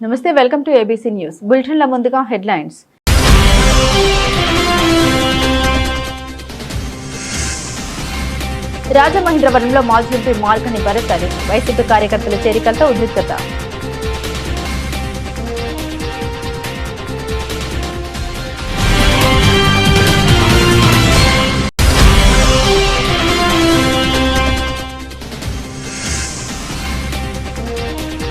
నమస్తే, welcome to ABC news బులెటిన్ల ముందుగా headlines. రాజమహేంద్రవరంలో మాజీ MP Margani Bharat arrest. YCP కార్యకర్తల చేరికలతో ఉద్రిక్తత.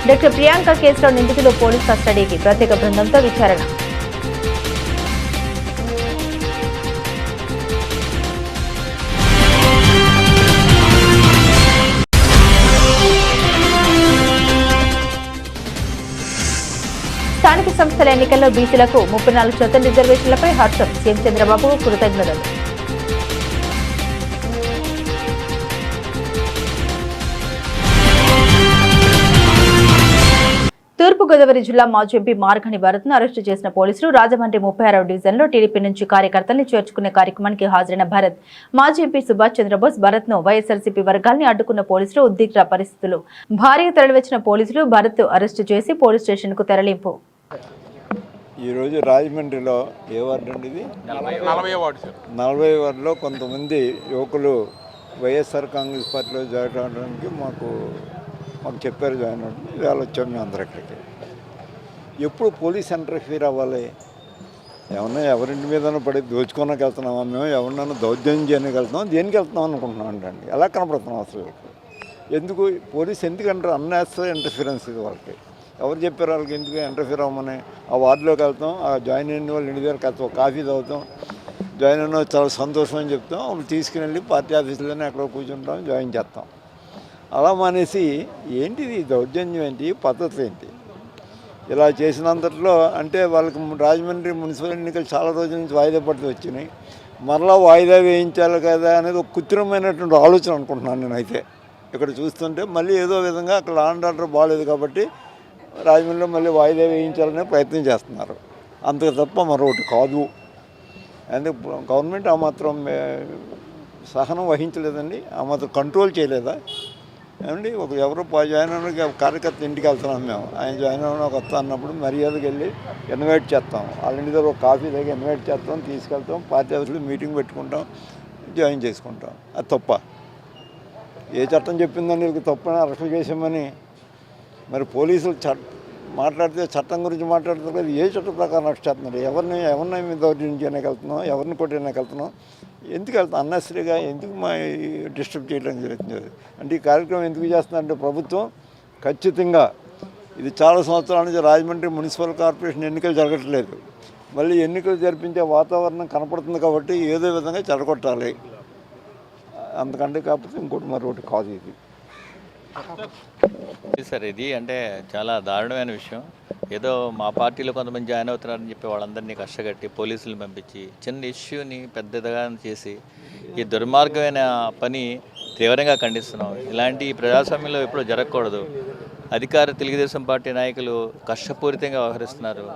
డాక్టర్ ప్రియాంక కేసులో నిందితులు పోలీస్ కస్టడీకి, ప్రత్యేక బృందంతో విచారణ. స్థానిక సంస్థల ఎన్నికల్లో బీసీలకు 34% రిజర్వేషన్లపై హర్షం. సీఎం చంద్రబాబు కృతజ్ఞతలు. తూర్పుగోదావరి జిల్లా మాజీ ఎంపీ మార్గని భరత్ను అరెస్టు చేసిన పోలీసులు రాజమండ్రి 36వ డివిజన్లో టీడీపీ నుంచి కార్యకర్తల్ని చేర్చుకునే కార్యక్రమానికి హాజరైన భరత్, మాజీ ఎంపీ సుభాష్ చంద్రబోస్ భరత్ను వైఎస్ఆర్సీపీ వర్గాల్ని అడ్డుకున్న పోలీసులు ఉద్రిక్త పరిస్థితులు. భారీగా తరలివచ్చిన పోలీసులు భరత్ అరెస్టు చేసి పోలీస్ స్టేషన్ కు తరలింపు. ఈరోజు రాజమండ్రిలో ఏ వార్డు అండి ఇది? 40వ వార్డులో కొంతమంది యువకులు వైఎస్ఆర్ కాంగ్రెస్ పార్టీలో జాయిన్ అవడానికి మాకు చెప్పారు. జాయిన్ అవ్వడం ఇవాళ వచ్చాము మేము అందరూ ఇక్కడికి. ఎప్పుడు పోలీస్ ఇంటర్ఫీర్ అవ్వాలి? ఏమన్నా ఎవరింటి మీద పడి దోచుకోనకి వెళ్తున్నామా మేము? ఎవరినైనా దౌర్జన్యం చేయడానికి వెళ్తున్నాం, దేనికి వెళ్తున్నాం అనుకుంటున్నాం అండి. ఎలా కనపడుతున్నాం అసలు? ఎందుకు పోలీస్ ఎందుకంటారు? అన్నెసరీ ఇంటర్ఫీరెన్స్ ఇది వాళ్ళకి. ఎవరు చెప్పారు వాళ్ళకి ఎందుకు ఇంటర్ఫీర్ అవ్వమని? ఆ వార్డులోకి వెళ్తాం, ఆ జాయిన్ అయిన వాళ్ళు ఇంటి దగ్గర వెళ్తాం, కాఫీ తాగుతాం, జాయిన్ అయిన చాలా సంతోషం అని చెప్తాం, వాళ్ళు తీసుకుని వెళ్ళి పార్టీ ఆఫీసులోనే ఎక్కడో కూర్చుంటాం, జాయిన్ చేస్తాం. అలా మానేసి ఏంటిది దౌర్జన్యం ఏంటి, పద్ధతులు ఏంటి? ఇలా చేసినంతట్లో అంటే వాళ్ళకి రాజమండ్రి మున్సిపల్ ఎన్నికలు చాలా రోజుల నుంచి వాయిదా పడుతూ వచ్చినాయి. మరలా వాయిదా వేయించాలి కదా అనేది ఒక కృత్రిమైనటువంటి ఆలోచన అనుకుంటున్నాను నేనైతే. ఇక్కడ చూస్తుంటే మళ్ళీ ఏదో విధంగా అక్కడ లా అండ్ ఆర్డర్ బాగాలేదు కాబట్టి రాజమండ్రిలో మళ్ళీ వాయిదా వేయించాలనే ప్రయత్నం చేస్తున్నారు. అంతకు తప్ప మరొకటి కాదు. అందుకు గవర్నమెంట్ ఆ మాత్రం సహనం వహించలేదండి, ఆ మాత్రం కంట్రోల్ చేయలేదా ఏమండి? ఎవరో జాయిన్ అయిన కార్యకర్త ఇంటికి వెళ్తున్నాం మేము, ఆయన జాయిన్ అయిన కొత్త అన్నప్పుడు మర్యాదకి వెళ్ళి ఇన్వైట్ చేస్తాం, వాళ్ళ ఇంటి దగ్గర ఒక కాఫీ దగ్గర ఇన్వైట్ చేస్తాం, తీసుకెళ్తాం, పార్టీ ఆఫీసులో మీటింగ్ పెట్టుకుంటాం, జాయిన్ చేసుకుంటాం. అది తప్ప? ఏ చట్టం చెప్పిందని వీళ్ళకి తప్పని అరెస్ట్ చేసామని? మరి పోలీసులు మాట్లాడితే చట్టం గురించి మాట్లాడుతున్నారు కదా, ఏ చట్టం ప్రకారం అరెస్ట్ చేస్తున్నారు? ఎవరిని దౌర్జన్యం చేయడానికి వెళ్తున్నాం, ఎవరిని కొట్టడానికి వెళ్తున్నాం? ఎందుకు వెళ్తాం? అన్నెసరీగా ఎందుకు మా డిస్టర్బ్ చేయడానికి జరుగుతుంది? అంటే ఈ కార్యక్రమం ఎందుకు చేస్తున్నారంటే ప్రభుత్వం ఖచ్చితంగా ఇది చాలా సంవత్సరాల నుంచి రాజమండ్రి మున్సిపల్ కార్పొరేషన్ ఎన్నికలు జరగట్లేదు, మళ్ళీ ఎన్నికలు జరిపించే వాతావరణం కనపడుతుంది కాబట్టి ఏదో విధంగా చెడగొట్టాలి. అంతకంటే కాకపోతే ఇంకోటి మరొకటి కాదు ఇది. సార్ ఇది అంటే చాలా దారుణమైన విషయం. ఏదో మా పార్టీలో కొంతమంది జాయిన్ అవుతున్నారని చెప్పి వాళ్ళందరినీ కష్టగట్టి పోలీసులు పంపించి చిన్న ఇష్యూని పెద్దదిగా చేసి ఈ దుర్మార్గమైన పని తీవ్రంగా ఖండిస్తున్నాం. ఇలాంటి ప్రజాస్వామ్యంలో ఎప్పుడూ జరగకూడదు. అధికార తెలుగుదేశం పార్టీ నాయకులు కష్టపూరితంగా వ్యవహరిస్తున్నారు,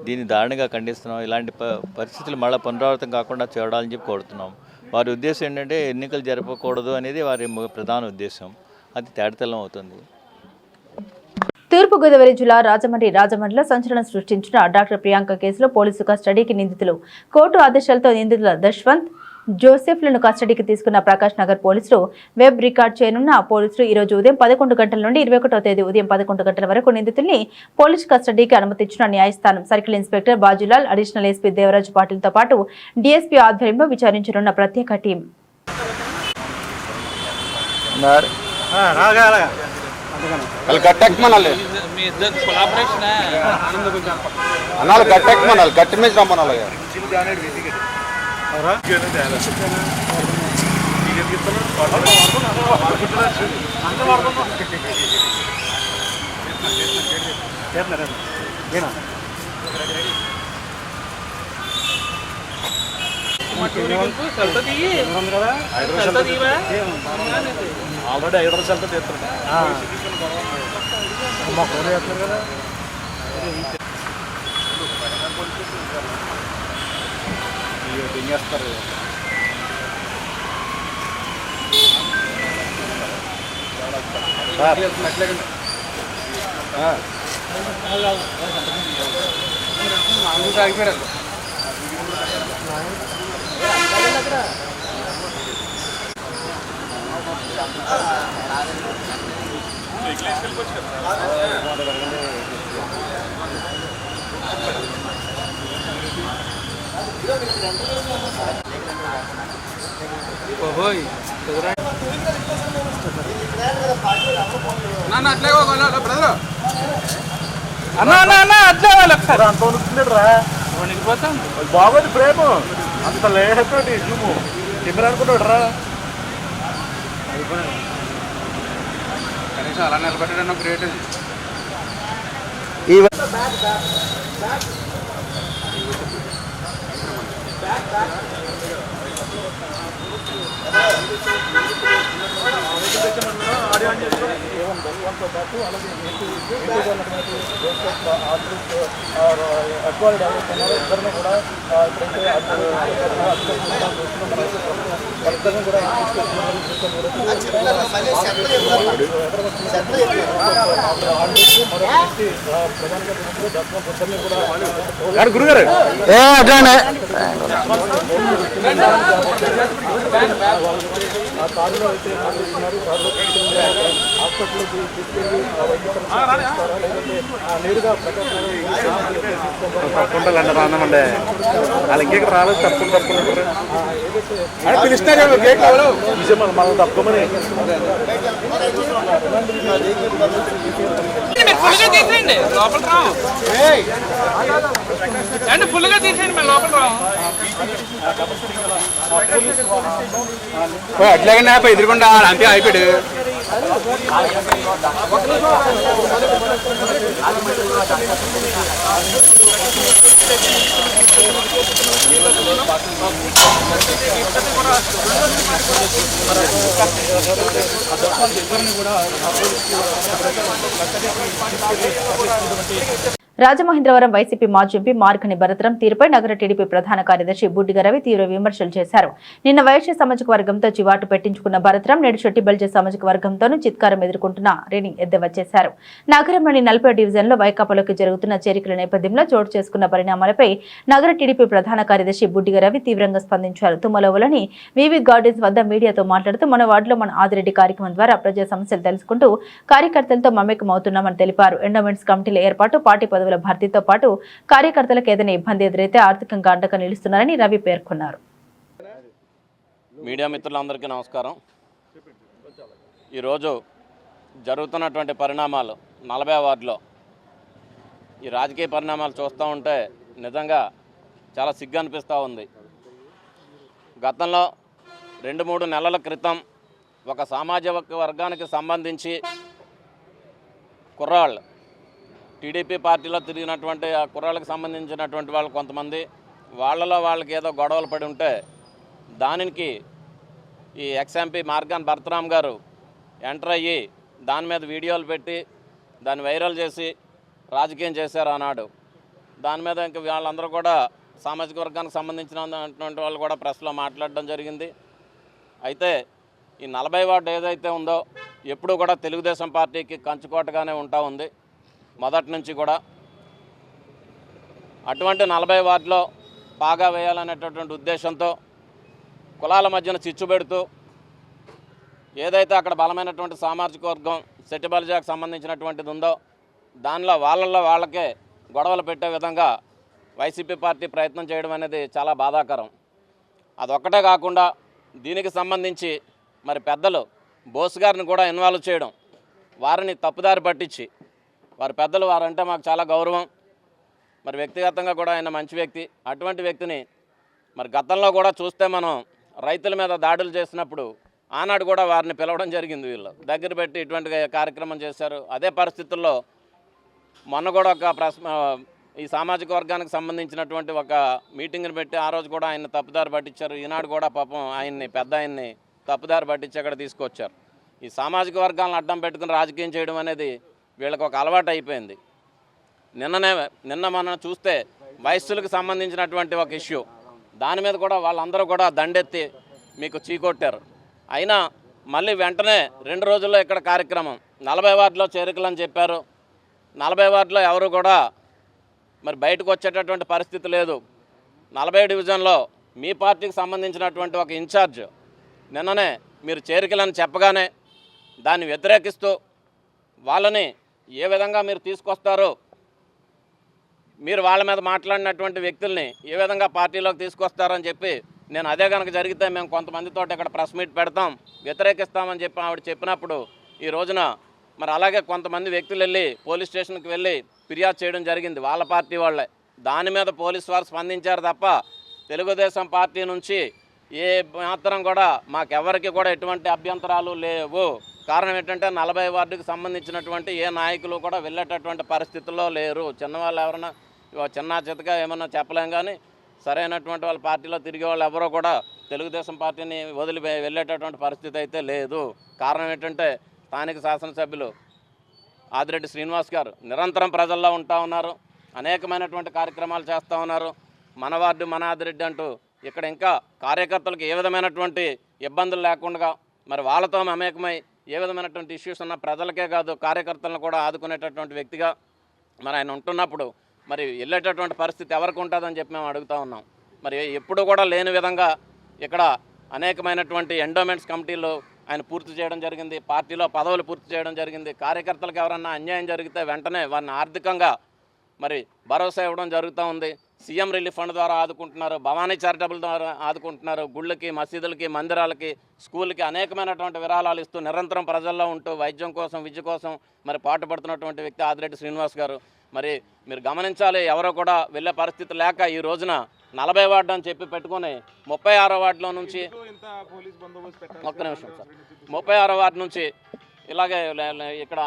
దీన్ని దారుణంగా ఖండిస్తున్నాం. ఇలాంటి పరిస్థితులు మళ్ళీ పునరావృతం కాకుండా చూడాలని చెప్పి కోరుతున్నాం. వారి ఉద్దేశం ఏంటంటే ఎన్నికలు జరపకూడదు అనేది వారి ప్రధాన ఉద్దేశం. అది తేటతెల్లం అవుతుంది. తూర్పుగోదావరి జిల్లా రాజమండ్రిలో సంచలనం సృష్టించిన డాక్టర్ ప్రియాంక కేసులో పోలీసు కస్టడీకి నిందితులు. కోర్టు ఆదేశాలతో నిందితుల దశ్వంత్, జోసెఫ్లను కస్టడీకి తీసుకున్న ప్రకాష్ నగర్ పోలీసులు వెబ్ రికార్డ్ చేయనున్న పోలీసులు ఈ రోజు ఉదయం 11 గంటల నుండి 21వ తేదీ ఉదయం 11 గంటల వరకు నిందితుల్ని పోలీసు కస్టడీకి అనుమతించిన న్యాయస్థానం. Circle inspector Bajulal, additional SP Devaraju పాటిల్తో పాటు డీఎస్పీ ఆధ్వర్యంలో విచారించనున్న ప్రత్యేక టీం. ఆల్రెడీ 5 రోజులతో తీస్తున్నారు కదా. చేస్తారు బాగోదు ప్రేమ అంత లేకపోతే జూము కెమెరా అనుకుంటాడు రా కనీసం అలా నిలబెట్టడం గ్రేట్ అది. గురుగారు అట్లానే తప్పుంటాలండి రాందమండి వాళ్ళు ఇంకెక్కడ రాలేదు తప్పుకుంటారు పిలుస్తారు మనం తప్పుకోమని ఫుల్గా తీసేయండి లోపల రావు అండి ఫుల్గా తీసేయండి మేము లోపల రావు అట్లాగే నా ఎదురుకుండా అంతే అయిపోయాడు రాజమహేంద్రవరం వైసీపీ మాజీ ఎంపీ మార్గని భరతరం తీరుపై నగర టీడీపీ ప్రధాన కార్యదర్శి బుడ్డిగా రవి తీవ్ర విమర్శలు చేశారు. నిన్న వైశ్య సామాజిక వర్గంతో చివాటు పెట్టించుకున్న భరతరం నేడు షెట్టిబల్జ సామాజిక వర్గంతోనూ చిత్కారం ఎదుర్కొంటున్న రేని ఎద్దేవా చేశారు. నగరంలోని 40 డివిజన్లో వైకాపాలోకి జరుగుతున్న చేరికల నేపథ్యంలో చోటు చేసుకున్న పరిణామాలపై నగర టీడీపీ ప్రధాన కార్యదర్శి బుడ్డిగా రవి తీవ్రంగా స్పందించారు. తుమ్మలలోని వివి గార్డెన్స్ వద్ద మీడియాతో మాట్లాడుతూ మన వార్డులో మన ఆదిరెడ్డి కార్యక్రమం ద్వారా ప్రజా సమస్యలు తెలుసుకుంటూ కార్యకర్తలతో మమేకమవుతున్నామని తెలిపారు. ఎండోమెంట్స్ కమిటీల ఏర్పాటు, పార్టీ పదవుల భర్తీతో పాటు కార్యకర్తలకు ఏదైనా ఇబ్బంది ఎదురైతే ఆర్థికంగా అండగా నిలుస్తున్నారని రవి పేర్కొన్నారు. మీడియా మిత్రులందరికీ నమస్కారం. ఈరోజు జరుగుతున్నటువంటి పరిణామాలు 40వ వార్డులో ఈ రాజకీయ పరిణామాలు చూస్తూ ఉంటే నిజంగా చాలా సిగ్గు అనిపిస్తూ ఉంది. గతంలో 2-3 నెలల క్రితం ఒక సామాజిక వర్గానికి సంబంధించి కుర్రాళ్ళు టీడీపీ పార్టీలో తిరిగినటువంటి ఆ కుర్రాళ్ళకి సంబంధించినటువంటి వాళ్ళు కొంతమంది వాళ్ళలో వాళ్ళకి ఏదో గొడవలు పడి ఉంటే దానికి ఈ ఎక్స్ఎంపీ మార్గాన్ భరతరామ్ గారు ఎంటర్ అయ్యి దాని మీద వీడియోలు పెట్టి దాన్ని వైరల్ చేసి రాజకీయం చేశారు ఆనాడు. దాని మీద ఇంక వాళ్ళందరూ కూడా సామాజిక వర్గానికి సంబంధించినటువంటి వాళ్ళు కూడా ప్రెస్లో మాట్లాడడం జరిగింది. అయితే ఈ 40వ వార్డు ఏదైతే ఉందో ఎప్పుడూ కూడా తెలుగుదేశం పార్టీకి కంచుకోటగానే ఉంటా ఉంది మొదటి నుంచి కూడా. అటువంటి 40వ వార్డులో పాగా వేయాలనేటటువంటి ఉద్దేశంతో కులాల మధ్యన చిచ్చు పెడుతూ ఏదైతే అక్కడ బలమైనటువంటి సామాజిక వర్గం సెట్టిబల్జాకు సంబంధించినటువంటిది ఉందో దానిలో వాళ్ళకే గొడవలు పెట్టే విధంగా వైసీపీ పార్టీ ప్రయత్నం చేయడం అనేది చాలా బాధాకరం. అదొక్కటే కాకుండా దీనికి సంబంధించి మరి పెద్దలు బోస్ గారిని కూడా ఇన్వాల్వ్ చేయడం, వారిని తప్పుదారి పట్టించి వారి పెద్దలు వారంటే మాకు చాలా గౌరవం, మరి వ్యక్తిగతంగా కూడా ఆయన మంచి వ్యక్తి. అటువంటి వ్యక్తిని మరి గతంలో కూడా చూస్తే మనం రైతుల మీద దాడులు చేసినప్పుడు ఆనాడు కూడా వారిని పిలవడం జరిగింది. వీళ్ళు దగ్గర పెట్టి ఇటువంటి కార్యక్రమం చేశారు. అదే పరిస్థితుల్లో మొన్న కూడా ఈ సామాజిక వర్గానికి సంబంధించినటువంటి ఒక మీటింగ్ని పెట్టి ఆ రోజు కూడా ఆయన తప్పుదారి పట్టించారు. ఈనాడు కూడా పాపం ఆయన్ని తప్పుదారి పట్టించి అక్కడ తీసుకొచ్చారు. ఈ సామాజిక వర్గాలను అడ్డం పెట్టుకుని రాజకీయం చేయడం అనేది వీళ్ళకి ఒక అలవాటు అయిపోయింది. నిన్న మనం చూస్తే వయస్సులకు సంబంధించినటువంటి ఒక ఇష్యూ, దాని మీద కూడా వాళ్ళందరూ కూడా దండెత్తి మీకు చీకొట్టారు. అయినా మళ్ళీ వెంటనే 2 రోజుల్లో ఇక్కడ కార్యక్రమం 40వ వార్డులో చేరికలని చెప్పారు. 40 వార్డులో ఎవరు కూడా మరి బయటకు వచ్చేటటువంటి పరిస్థితి లేదు. 40 డివిజన్లో మీ పార్టీకి సంబంధించినటువంటి ఒక ఇన్ఛార్జ్ నిన్ననే మీరు చేరికలని చెప్పగానే దాన్ని వ్యతిరేకిస్తూ వాళ్ళని ఏ విధంగా మీరు తీసుకొస్తారో, మీరు వాళ్ళ మీద మాట్లాడినటువంటి వ్యక్తుల్ని ఏ విధంగా పార్టీలోకి తీసుకొస్తారని చెప్పి నేను అదే కనుక జరిగితే మేము కొంతమందితో ఇక్కడ ప్రెస్ మీట్ పెడతాం, వ్యతిరేకిస్తామని చెప్పి ఆవిడ చెప్పినప్పుడు ఈ రోజున మరి అలాగే కొంతమంది వ్యక్తులు వెళ్ళి పోలీస్ స్టేషన్కి వెళ్ళి ఫిర్యాదు చేయడం జరిగింది, వాళ్ళ పార్టీ వాళ్ళే. దాని మీద పోలీసు వారు స్పందించారు తప్ప తెలుగుదేశం పార్టీ నుంచి ఏ మాత్రం కూడా మాకెవరికి కూడా ఎటువంటి అభ్యంతరాలు లేవు. కారణం ఏంటంటే 40 వార్డుకి సంబంధించినటువంటి ఏ నాయకులు కూడా వెళ్ళేటటువంటి పరిస్థితుల్లో లేరు. చిన్నవాళ్ళు ఎవరైనా చిన్న చితగా ఏమన్నా చెప్పలేం, కానీ సరైనటువంటి వాళ్ళ పార్టీలో తిరిగే వాళ్ళు ఎవరో కూడా తెలుగుదేశం పార్టీని వదిలి వెళ్ళేటటువంటి పరిస్థితి అయితే లేదు. కారణం ఏంటంటే స్థానిక శాసనసభ్యులు ఆదిరెడ్డి శ్రీనివాస్ గారు నిరంతరం ప్రజల్లో ఉంటా ఉన్నారు, అనేకమైనటువంటి కార్యక్రమాలు చేస్తూ ఉన్నారు. మన వార్డు మన ఆదిరెడ్డి అంటూ ఇక్కడ ఇంకా కార్యకర్తలకు ఏ విధమైనటువంటి ఇబ్బందులు లేకుండా మరి వాళ్ళతో మమేకమై ఏ విధమైనటువంటి ఇష్యూస్ ఉన్న ప్రజలకే కాదు కార్యకర్తలను కూడా ఆదుకునేటటువంటి వ్యక్తిగా మరి ఆయన ఉంటున్నప్పుడు మరి వెళ్ళేటటువంటి పరిస్థితి ఎవరికి ఉంటుందని చెప్పి మేము అడుగుతూ ఉన్నాం. మరి ఎప్పుడు కూడా లేని విధంగా ఇక్కడ అనేకమైనటువంటి ఎండోమెంట్స్ కమిటీలు ఆయన పూర్తి చేయడం జరిగింది, పార్టీలో పదవులు పూర్తి చేయడం జరిగింది. కార్యకర్తలకు ఎవరన్నా అన్యాయం జరిగితే వెంటనే వారిని ఆర్థికంగా మరి భరోసా ఇవ్వడం జరుగుతూ ఉంది. సీఎం రిలీఫ్ ఫండ్ ద్వారా ఆదుకుంటున్నారు, భవానీ చారిటబుల్ ద్వారా ఆదుకుంటున్నారు, గుళ్ళకి మసీదులకి మందిరాలకి స్కూల్కి అనేకమైనటువంటి విరాళాలు ఇస్తూ నిరంతరం ప్రజల్లో ఉంటూ వైద్యం కోసం విద్య కోసం మరి పాటుపడుతున్నటువంటి వ్యక్తి ఆదిరెడ్డి శ్రీనివాస్ గారు. మరి మీరు గమనించాలి, ఎవరో కూడా వెళ్ళే పరిస్థితి లేక ఈ రోజున 40 వార్డు అని చెప్పి పెట్టుకుని 36 వార్డులో నుంచి ఒక్క నిమిషం సార్ 36 వార్డు నుంచి ఇలాగే ఇక్కడ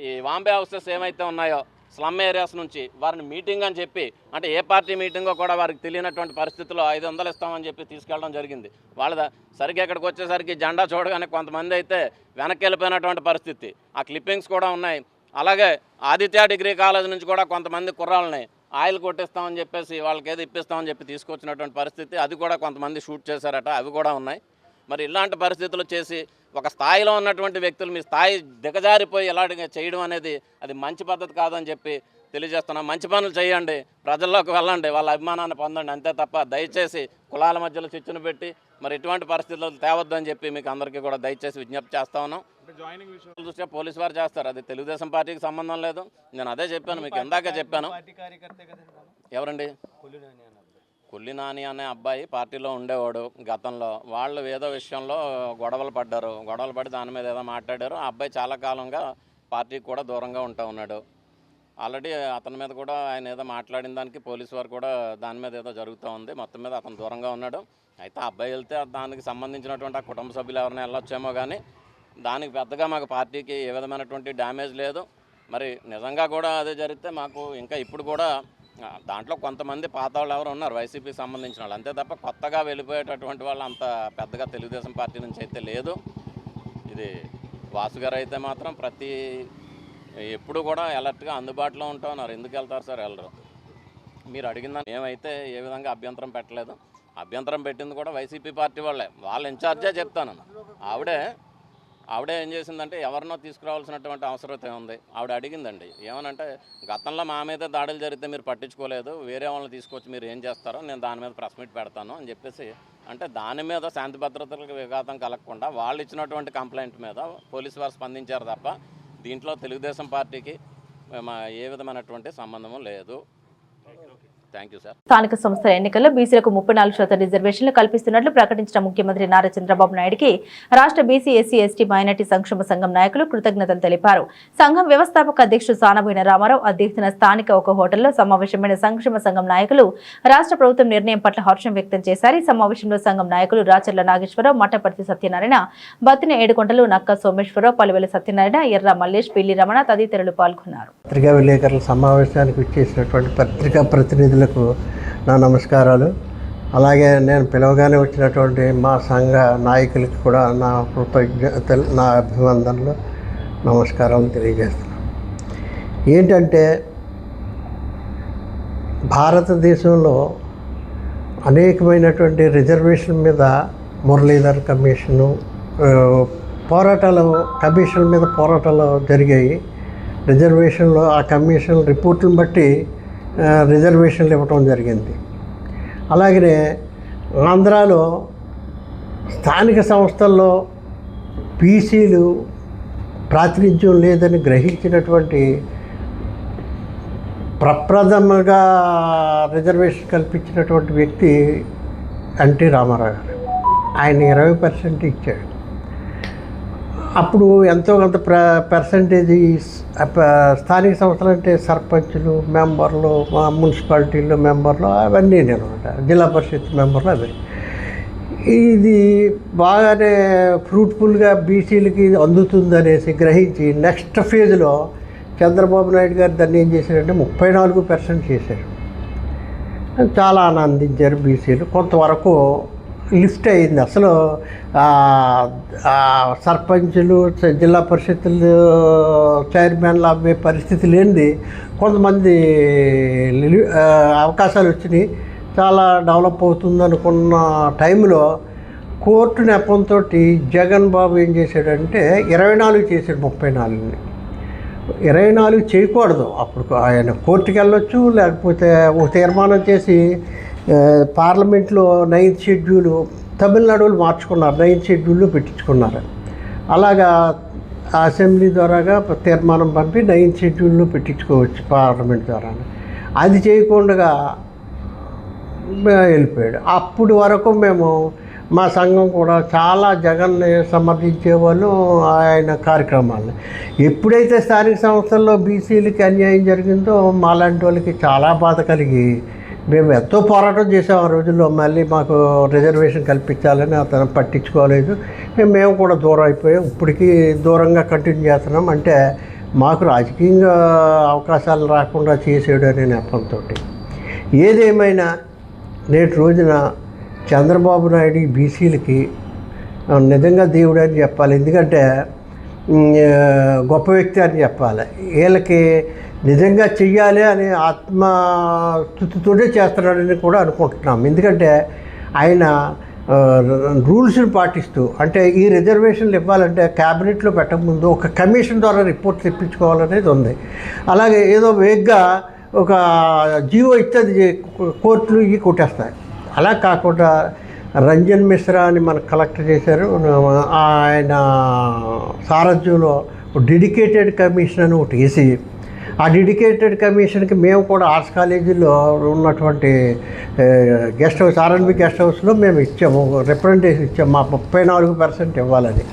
ఈ వాంబే హౌసెస్ ఏమైతే ఉన్నాయో స్లమ్ ఏరియాస్ నుంచి వారిని మీటింగ్ అని చెప్పి, అంటే ఏ పార్టీ మీటింగో కూడా వారికి తెలియనటువంటి పరిస్థితుల్లో 500 ఇస్తామని చెప్పి తీసుకెళ్ళడం జరిగింది. వాళ్ళ సరిగ్గా ఇక్కడికి వచ్చేసరికి జెండా చూడగానే కొంతమంది అయితే వెనక్కి వెళ్ళిపోయినటువంటి పరిస్థితి, ఆ క్లిప్పింగ్స్ కూడా ఉన్నాయి. అలాగే ఆదిత్య డిగ్రీ కాలేజ్ నుంచి కూడా కొంతమంది కుర్రాళ్ళని ఆయిల్ కొట్టిస్తామని చెప్పేసి వాళ్ళకి ఏదో ఇప్పిస్తామని చెప్పి తీసుకొచ్చినటువంటి పరిస్థితి, అది కూడా కొంతమంది షూట్ చేశారట, అవి కూడా ఉన్నాయి. మరి ఇలాంటి పరిస్థితులు చేసి ఒక స్థాయిలో ఉన్నటువంటి వ్యక్తులు మీ స్థాయి దిగజారిపోయి ఇలాంటిగా చేయడం అనేది అది మంచి పద్ధతి కాదని చెప్పి తెలియజేస్తున్నాం. మంచి పనులు చేయండి, ప్రజల్లోకి వెళ్ళండి, వాళ్ళ అభిమానాన్ని పొందండి, అంతే తప్ప దయచేసి కులాల మధ్యలో చిచ్చును పెట్టి మరి ఇటువంటి పరిస్థితులు తేవద్దని చెప్పి మీకు అందరికీ కూడా దయచేసి విజ్ఞప్తి చేస్తా ఉన్నాం. దృష్ట్యా పోలీసు వారు చేస్తారు, అది తెలుగుదేశం పార్టీకి సంబంధం లేదు. నేను అదే చెప్పాను, మీకు ఇందాక చెప్పాను. ఎవరండి? కొల్లి నాని అనే అబ్బాయి పార్టీలో ఉండేవాడు గతంలో. వాళ్ళు ఏదో విషయంలో గొడవలు పడి దాని మీద ఏదో మాట్లాడారు. ఆ అబ్బాయి చాలా కాలంగా పార్టీకి కూడా దూరంగా ఉంటా ఉన్నాడు. ఆల్రెడీ అతని మీద కూడా ఆయన ఏదో మాట్లాడిన దానికి పోలీసు వారు కూడా దాని మీద ఏదో జరుగుతూ ఉంది. మొత్తం మీద అతను దూరంగా ఉన్నాడు. అయితే ఆ అబ్బాయి వెళ్తే దానికి సంబంధించినటువంటి ఆ కుటుంబ సభ్యులు ఎవరైనా వెళ్ళొచ్చేమో, కానీ దానికి పెద్దగా మాకు పార్టీకి ఏ విధమైనటువంటి డ్యామేజ్ లేదు. మరి నిజంగా కూడా అదే జరిగితే మాకు ఇంకా ఇప్పుడు కూడా దాంట్లో కొంతమంది పాత వాళ్ళు ఎవరు ఉన్నారు వైసీపీకి సంబంధించిన వాళ్ళు, అంతే తప్ప కొత్తగా వెళ్ళిపోయేటటువంటి వాళ్ళు అంత పెద్దగా తెలుగుదేశం పార్టీ నుంచి అయితే లేదు. ఇది వాసు గారు అయితే మాత్రం ఎప్పుడు కూడా అలర్ట్గా అందుబాటులో ఉంటా ఉన్నారు. ఎందుకు వెళ్తారు సార్? వెళ్ళరు. మీరు అడిగిందా ఏమైతే ఏ విధంగా అభ్యంతరం పెట్టలేదు. అభ్యంతరం పెట్టింది కూడా వైసీపీ పార్టీ వాళ్ళే, వాళ్ళ ఇన్ఛార్జే చెప్తాను. ఆవిడే ఏం చేసిందంటే ఎవరినో తీసుకురావాల్సినటువంటి అవసరం ఉంది. ఆవిడ అడిగిందండి ఏమనంటే, గతంలో మా మీద దాడులు జరిగితే మీరు పట్టించుకోలేదు, వేరే వాళ్ళని తీసుకొచ్చి మీరు ఏం చేస్తారో నేను దాని మీద ప్రెస్ మీట్ పెడతాను అని చెప్పేసి, అంటే దాని మీద శాంతి భద్రతలకు విఘాతం కలగకుండా వాళ్ళు ఇచ్చినటువంటి కంప్లైంట్ మీద పోలీసు వారు స్పందించారు తప్ప దీంట్లో తెలుగుదేశం పార్టీకి ఏ విధమైనటువంటి సంబంధము లేదు. స్థానిక సంస్థల ఎన్నికల్లో బీసీలకు 34% రిజర్వేషన్లు కల్పిస్తున్నట్లు ప్రకటించిన ముఖ్యమంత్రి నారా చంద్రబాబు నాయుడుకి రాష్ట్ర బీసీ ఎస్సీ ఎస్టీ మైనార్టీ సంక్షేమ సంఘం నాయకులు కృతజ్ఞతలు తెలిపారు. సంఘం వ్యవస్థాపక అధ్యక్షుడు సానబోయిన రామారావు అధ్యక్షతన స్థానిక ఒక హోటల్లో సమావేశమైన సంక్షేమ సంఘం నాయకులు రాష్ట్ర ప్రభుత్వం నిర్ణయం పట్ల హర్షం వ్యక్తం చేశారు. ఈ సమావేశంలో సంఘం నాయకులు రాచర్ల నాగేశ్వరరావు, మట్టపర్తి సత్యనారాయణ, బత్తిన ఏడుకొండలు, నక్క సోమేశ్వరరావు, పలువెల సత్యనారాయణ, ఎర్ర మల్లేష్, పిల్లి రమణ తదితరులు పాల్గొన్నారు. పత్రికా విలేకరుల సమావేశానికి వచ్చేసినటువంటి పత్రికా ప్రతినిధులకు నా నమస్కారాలు. అలాగే నేను పిలవగానే వచ్చినటువంటి మా సంఘ నాయకులకి కూడా నా కృతజ్ఞతలు, నా అభివందనలు, నమస్కారాలు తెలియజేస్తున్నాను. ఏంటంటే భారతదేశంలో అనేకమైనటువంటి రిజర్వేషన్ మీద మురళీధర్ కమిషను కమిషన్ మీద పోరాటాలు జరిగాయి. రిజర్వేషన్లో ఆ కమిషన్ రిపోర్ట్లను బట్టి రిజర్వేషన్లు ఇవ్వటం జరిగింది. అలాగనే ఆంధ్రాలో స్థానిక సంస్థల్లో బీసీలు ప్రాతినిధ్యం లేదని గ్రహించినటువంటి ప్రప్రథమగా రిజర్వేషన్ కల్పించినటువంటి వ్యక్తి ఎన్టీ రామారావు గారు. ఆయన 20% ఇచ్చాడు. అప్పుడు ఎంతో కొంత పర్సంటేజీ స్థానిక సంస్థలు అంటే సర్పంచులు, మెంబర్లు, మున్సిపాలిటీల్లో మెంబర్లు అవన్నీ అనమాట, జిల్లా పరిషత్ మెంబర్లు అవి. ఇది బాగానే ఫ్రూట్ఫుల్గా బీసీలకి అందుతుందనేసి గ్రహించి నెక్స్ట్ ఫేజ్లో చంద్రబాబు నాయుడు గారు దాన్ని ఏం చేశారంటే 34% చేశారు. చాలా ఆనందించారు బీసీలు. కొంతవరకు లిఫ్ట్ అయింది. అసలు సర్పంచులు, జిల్లా పరిషత్తులు చైర్మన్లు అవ్వే పరిస్థితి లేనిది కొంతమంది అవకాశాలు వచ్చినాయి. చాలా డెవలప్ అవుతుంది అనుకున్న టైంలో కోర్టు నెపంతో జగన్ బాబు ఏం చేశాడంటే 24 చేశాడు, 34ని. 24 చేయకూడదు. అప్పుడు ఆయన కోర్టుకి వెళ్ళొచ్చు, లేకపోతే ఒక తీర్మానం చేసి పార్లమెంట్లో 9th షెడ్యూల్ తమిళనాడులో మార్చుకున్నారు, 9th షెడ్యూల్లో పెట్టించుకున్నారు. అలాగా అసెంబ్లీ ద్వారాగా తీర్మానం పంపి 9th షెడ్యూల్లో పెట్టించుకోవచ్చు పార్లమెంట్ ద్వారా. అది చేయకుండా వెళ్ళిపోయాడు. అప్పుడు వరకు మేము మా సంఘం కూడా చాలా జగన్ని సమర్థించేవాళ్ళు ఆయన కార్యక్రమాలను. ఎప్పుడైతే స్థానిక సంస్థల్లో బీసీలకి అన్యాయం జరిగిందో మాలాంటి వాళ్ళకి చాలా బాధ కలిగి మేము ఎంతో పోరాటం చేసాం ఆ రోజుల్లో. మళ్ళీ మాకు రిజర్వేషన్ కల్పించాలని అతను పట్టించుకోలేదు. మేము కూడా దూరం అయిపోయాం. ఇప్పటికీ దూరంగా కంటిన్యూ చేస్తున్నాం. అంటే మాకు రాజకీయంగా అవకాశాలు రాకుండా చేసాడు అనే నెపంతో. ఏదేమైనా నేటి రోజున చంద్రబాబు నాయుడు బీసీలకి నిజంగా దేవుడు అని చెప్పాలి. ఎందుకంటే గొప్ప వ్యక్తి అని చెప్పాలి. వీళ్ళకి నిజంగా చెయ్యాలి అని ఆత్మస్థుతితోనే చేస్తున్నాడని కూడా అనుకుంటున్నాం. ఎందుకంటే ఆయన రూల్స్ని పాటిస్తూ, అంటే ఈ రిజర్వేషన్లు ఇవ్వాలంటే క్యాబినెట్లో పెట్టకముందు ఒక కమిషన్ ద్వారా రిపోర్ట్ తెప్పించుకోవాలనేది ఉంది. అలాగే ఏదో వేగ్గా ఒక జీవో ఇచ్చేది కోర్టులు ఇవి కొట్టేస్తాయి. అలా కాకుండా రంజన్ మిశ్రా అని మనకు కలెక్టర్ చేశారు. ఆయన సారథ్యంలో డెడికేటెడ్ కమిషన్ అని ఒకటి వేసి, ఆ డెడికేటెడ్ కమిషన్కి మేము కూడా ఆర్ట్స్ కాలేజీలో ఉన్నటువంటి గెస్ట్ హౌస్, ఆర్ఎన్బి గెస్ట్ హౌస్లో మేము ఇచ్చాము, రిప్రజెంటేషన్ ఇచ్చాము మా 34% ఇవ్వాలని.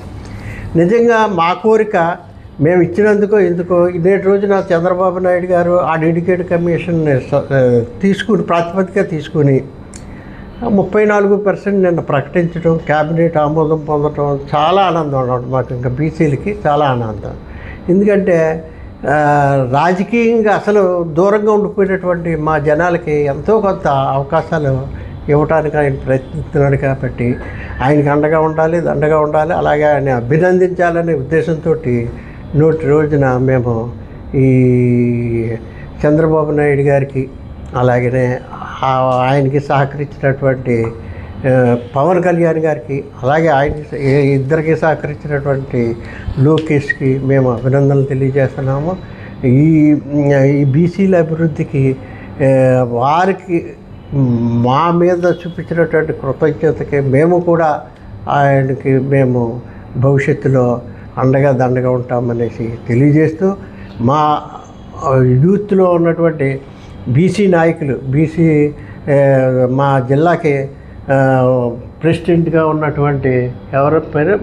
నిజంగా మా కోరిక మేము ఇచ్చినందుకు ఎందుకో నేటి రోజున చంద్రబాబు నాయుడు గారు ఆ డెడికేటెడ్ కమిషన్ తీసుకుని ప్రాతిపదికగా తీసుకుని 34% నిన్న ప్రకటించడం, క్యాబినెట్ ఆమోదం పొందడం చాలా ఆనందం అన్నమాట. మాకు ఇంకా బీసీలకి చాలా ఆనందం. ఎందుకంటే రాజకీయంగా అసలు దూరంగా ఉండిపోయినటువంటి మా జనాలకి ఎంతో కొంత అవకాశాలు ఇవ్వడానికి ఆయన ప్రయత్నిస్తున్నాడు. కాబట్టి ఆయనకి అండగా ఉండాలి, దండగా ఉండాలి, అలాగే ఆయన అభినందించాలనే ఉద్దేశంతో నేటి రోజున మేము ఈ చంద్రబాబు నాయుడు గారికి, అలాగనే ఆయనకి సహకరించినటువంటి పవన్ కళ్యాణ్ గారికి, అలాగే ఆయన ఇద్దరికి సహకరించినటువంటి లోకేష్కి మేము అభినందనలు తెలియజేస్తున్నాము. ఈ బీసీల అభివృద్ధికి వారికి మా మీద చూపించినటువంటి కృతజ్ఞతకి మేము కూడా ఆయనకి మేము భవిష్యత్తులో అండగా దండగా ఉంటామనేసి తెలియజేస్తూ, మా యూత్లో ఉన్నటువంటి బీసీ నాయకులు, మా జిల్లాకి ప్రెసిడెంట్గా ఉన్నటువంటి ఎవరి పేరు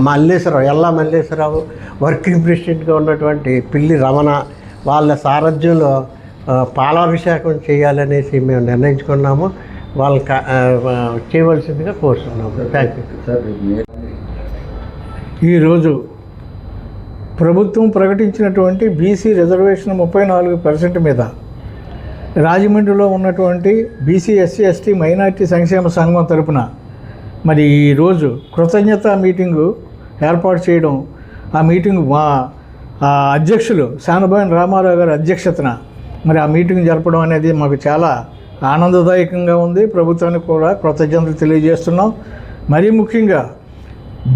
మల్లేశ్వరరావు, ఎల్లా మల్లేశ్వరరావు, వర్కింగ్ ప్రెసిడెంట్గా ఉన్నటువంటి పిల్లి రమణ, వాళ్ళ సారథ్యంలో పాలాభిషేకం చేయాలనేసి మేము నిర్ణయించుకున్నాము. వాళ్ళకి చేయవలసిందిగా కోరుతున్నాము. Thank you. ఈరోజు ప్రభుత్వం ప్రకటించినటువంటి బీసీ రిజర్వేషన్ 34% మీద రాజమండ్రిలో ఉన్నటువంటి బీసీ ఎస్సీ ఎస్టీ మైనార్టీ సంక్షేమ సంఘం తరపున మరి ఈరోజు కృతజ్ఞత మీటింగు ఏర్పాటు చేయడం, ఆ మీటింగు మా అధ్యక్షులు శానబోయిన రామారావు గారి అధ్యక్షతన మరి ఆ మీటింగ్ జరపడం అనేది మాకు చాలా ఆనందదాయకంగా ఉంది. ప్రభుత్వానికి కూడా కృతజ్ఞతలు తెలియజేస్తున్నాం. మరీ ముఖ్యంగా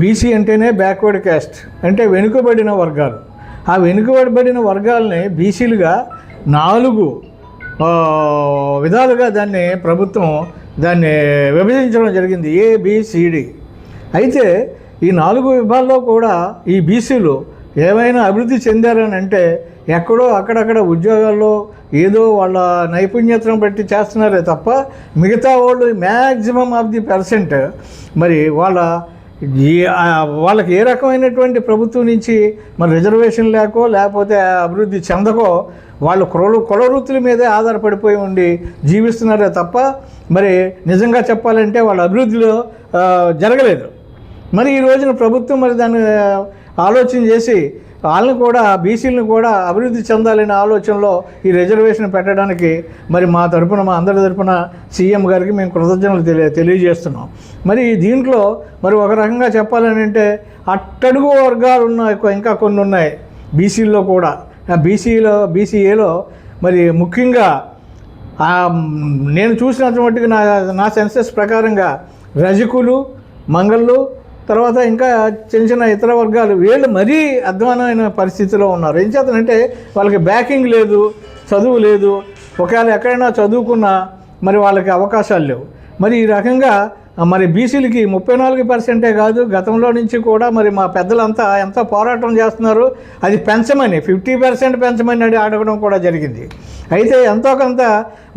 బీసీ అంటేనే బ్యాక్వర్డ్ క్యాస్ట్, అంటే వెనుకబడిన వర్గాలు. ఆ వెనుకబడిన వర్గాలని బీసీలుగా 4 విధాలుగా ప్రభుత్వం దాన్ని విభజించడం జరిగింది, ABCD. అయితే ఈ 4 విభాగాల్లో కూడా ఈ బీసీలు ఏమైనా అభివృద్ధి చెందారని అంటే ఎక్కడో అక్కడక్కడ ఉద్యోగాల్లో ఏదో వాళ్ళ నైపుణ్యతను బట్టి చేస్తున్నారే తప్ప మిగతా వాళ్ళు మ్యాక్సిమం ఆఫ్ ది పర్సెంట్ మరి వాళ్ళకి ఏ రకమైనటువంటి ప్రభుత్వం నుంచి మరి రిజర్వేషన్ లేకపోతే అభివృద్ధి చెందకో వాళ్ళు కుల వృత్తుల మీదే ఆధారపడిపోయి ఉండి జీవిస్తున్నారే తప్ప మరి నిజంగా చెప్పాలంటే వాళ్ళ అభివృద్ధిలో జరగలేదు. మరి ఈ రోజున ప్రభుత్వం మరి దాన్ని ఆలోచన చేసి వాళ్ళని కూడా బీసీలను కూడా అభివృద్ధి చెందాలనే ఆలోచనలో ఈ రిజర్వేషన్ పెట్టడానికి మరి మా అందరి తరపున సీఎం గారికి మేము కృతజ్ఞతలు తెలియజేస్తున్నాం. మరి దీంట్లో మరి ఒక రకంగా చెప్పాలని అంటే అట్టడుగు వర్గాలు ఉన్నాయి, ఇంకా కొన్ని ఉన్నాయి బీసీల్లో కూడా. బీసీఏలో మరి ముఖ్యంగా నేను చూసినటువంటి నా సెన్సెస్ ప్రకారంగా రజకులు, మంగళ్ళు, తర్వాత ఇంకా చిన్న ఇతర వర్గాలు వీళ్ళు మరీ అధ్వానమైన పరిస్థితిలో ఉన్నారు. ఏం చేతనంటే వాళ్ళకి బ్యాకింగ్ లేదు, చదువు లేదు, ఒకవేళ ఎక్కడైనా చదువుకున్నా మరి వాళ్ళకి అవకాశాలు లేవు. మరి ఈ రకంగా మరి బీసీలకి 34% కాదు, గతంలో నుంచి కూడా మరి మా పెద్దలంతా ఎంత పోరాటం చేస్తున్నారు, అది పెంచమని 50% పెంచమని అడగడం కూడా జరిగింది. అయితే ఎంతో కొంత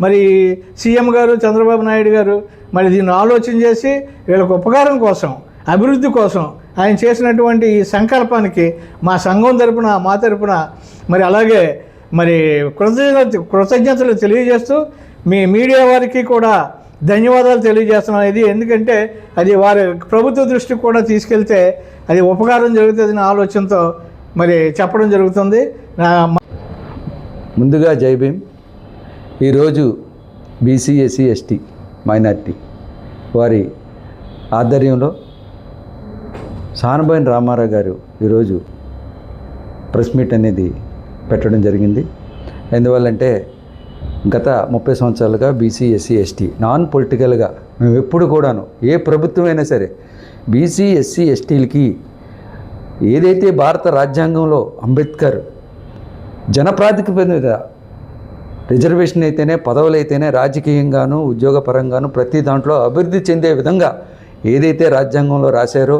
మరి సీఎం గారు చంద్రబాబు నాయుడు గారు మరి దీన్ని ఆలోచన చేసి వీళ్ళకి ఉపకారం కోసం, అభివృద్ధి కోసం ఆయన చేసినటువంటి ఈ సంకల్పానికి మా సంఘం తరపున, మా తరపున మరి అలాగే మరి కృతజ్ఞతలు తెలియజేస్తూ మీ మీడియా వారికి కూడా ధన్యవాదాలు తెలియజేస్తున్నాం. ఇది ఎందుకంటే అది వారి ప్రభుత్వ దృష్టికి కూడా తీసుకెళ్తే అది ఉపకారం జరుగుతుందనే ఆలోచనతో మరి చెప్పడం జరుగుతుంది. ముందుగా జై భీమ్. ఈరోజు బీసీ, ఎస్సీ, ఎస్టీ మైనార్టీ వారి ఆధ్వర్యంలో సానబోయిన రామారావు గారు ఈరోజు ప్రెస్ మీట్ అనేది పెట్టడం జరిగింది. ఎందువల్లంటే గత 30 సంవత్సరాలుగా బీసీ, ఎస్సీ, ఎస్టీ నాన్ పొలిటికల్గా మేము ఎప్పుడు కూడాను ఏ ప్రభుత్వం అయినా సరే బీసీ, ఎస్సీ, ఎస్టీలకి ఏదైతే భారత రాజ్యాంగంలో అంబేద్కర్ జనప్రాతినిధ్యం మీద రిజర్వేషన్ అయితేనే, పదవులు అయితేనే, రాజకీయంగాను ఉద్యోగపరంగాను ప్రతి దాంట్లో అభివృద్ధి చెందే విధంగా ఏదైతే రాజ్యాంగంలో రాశారో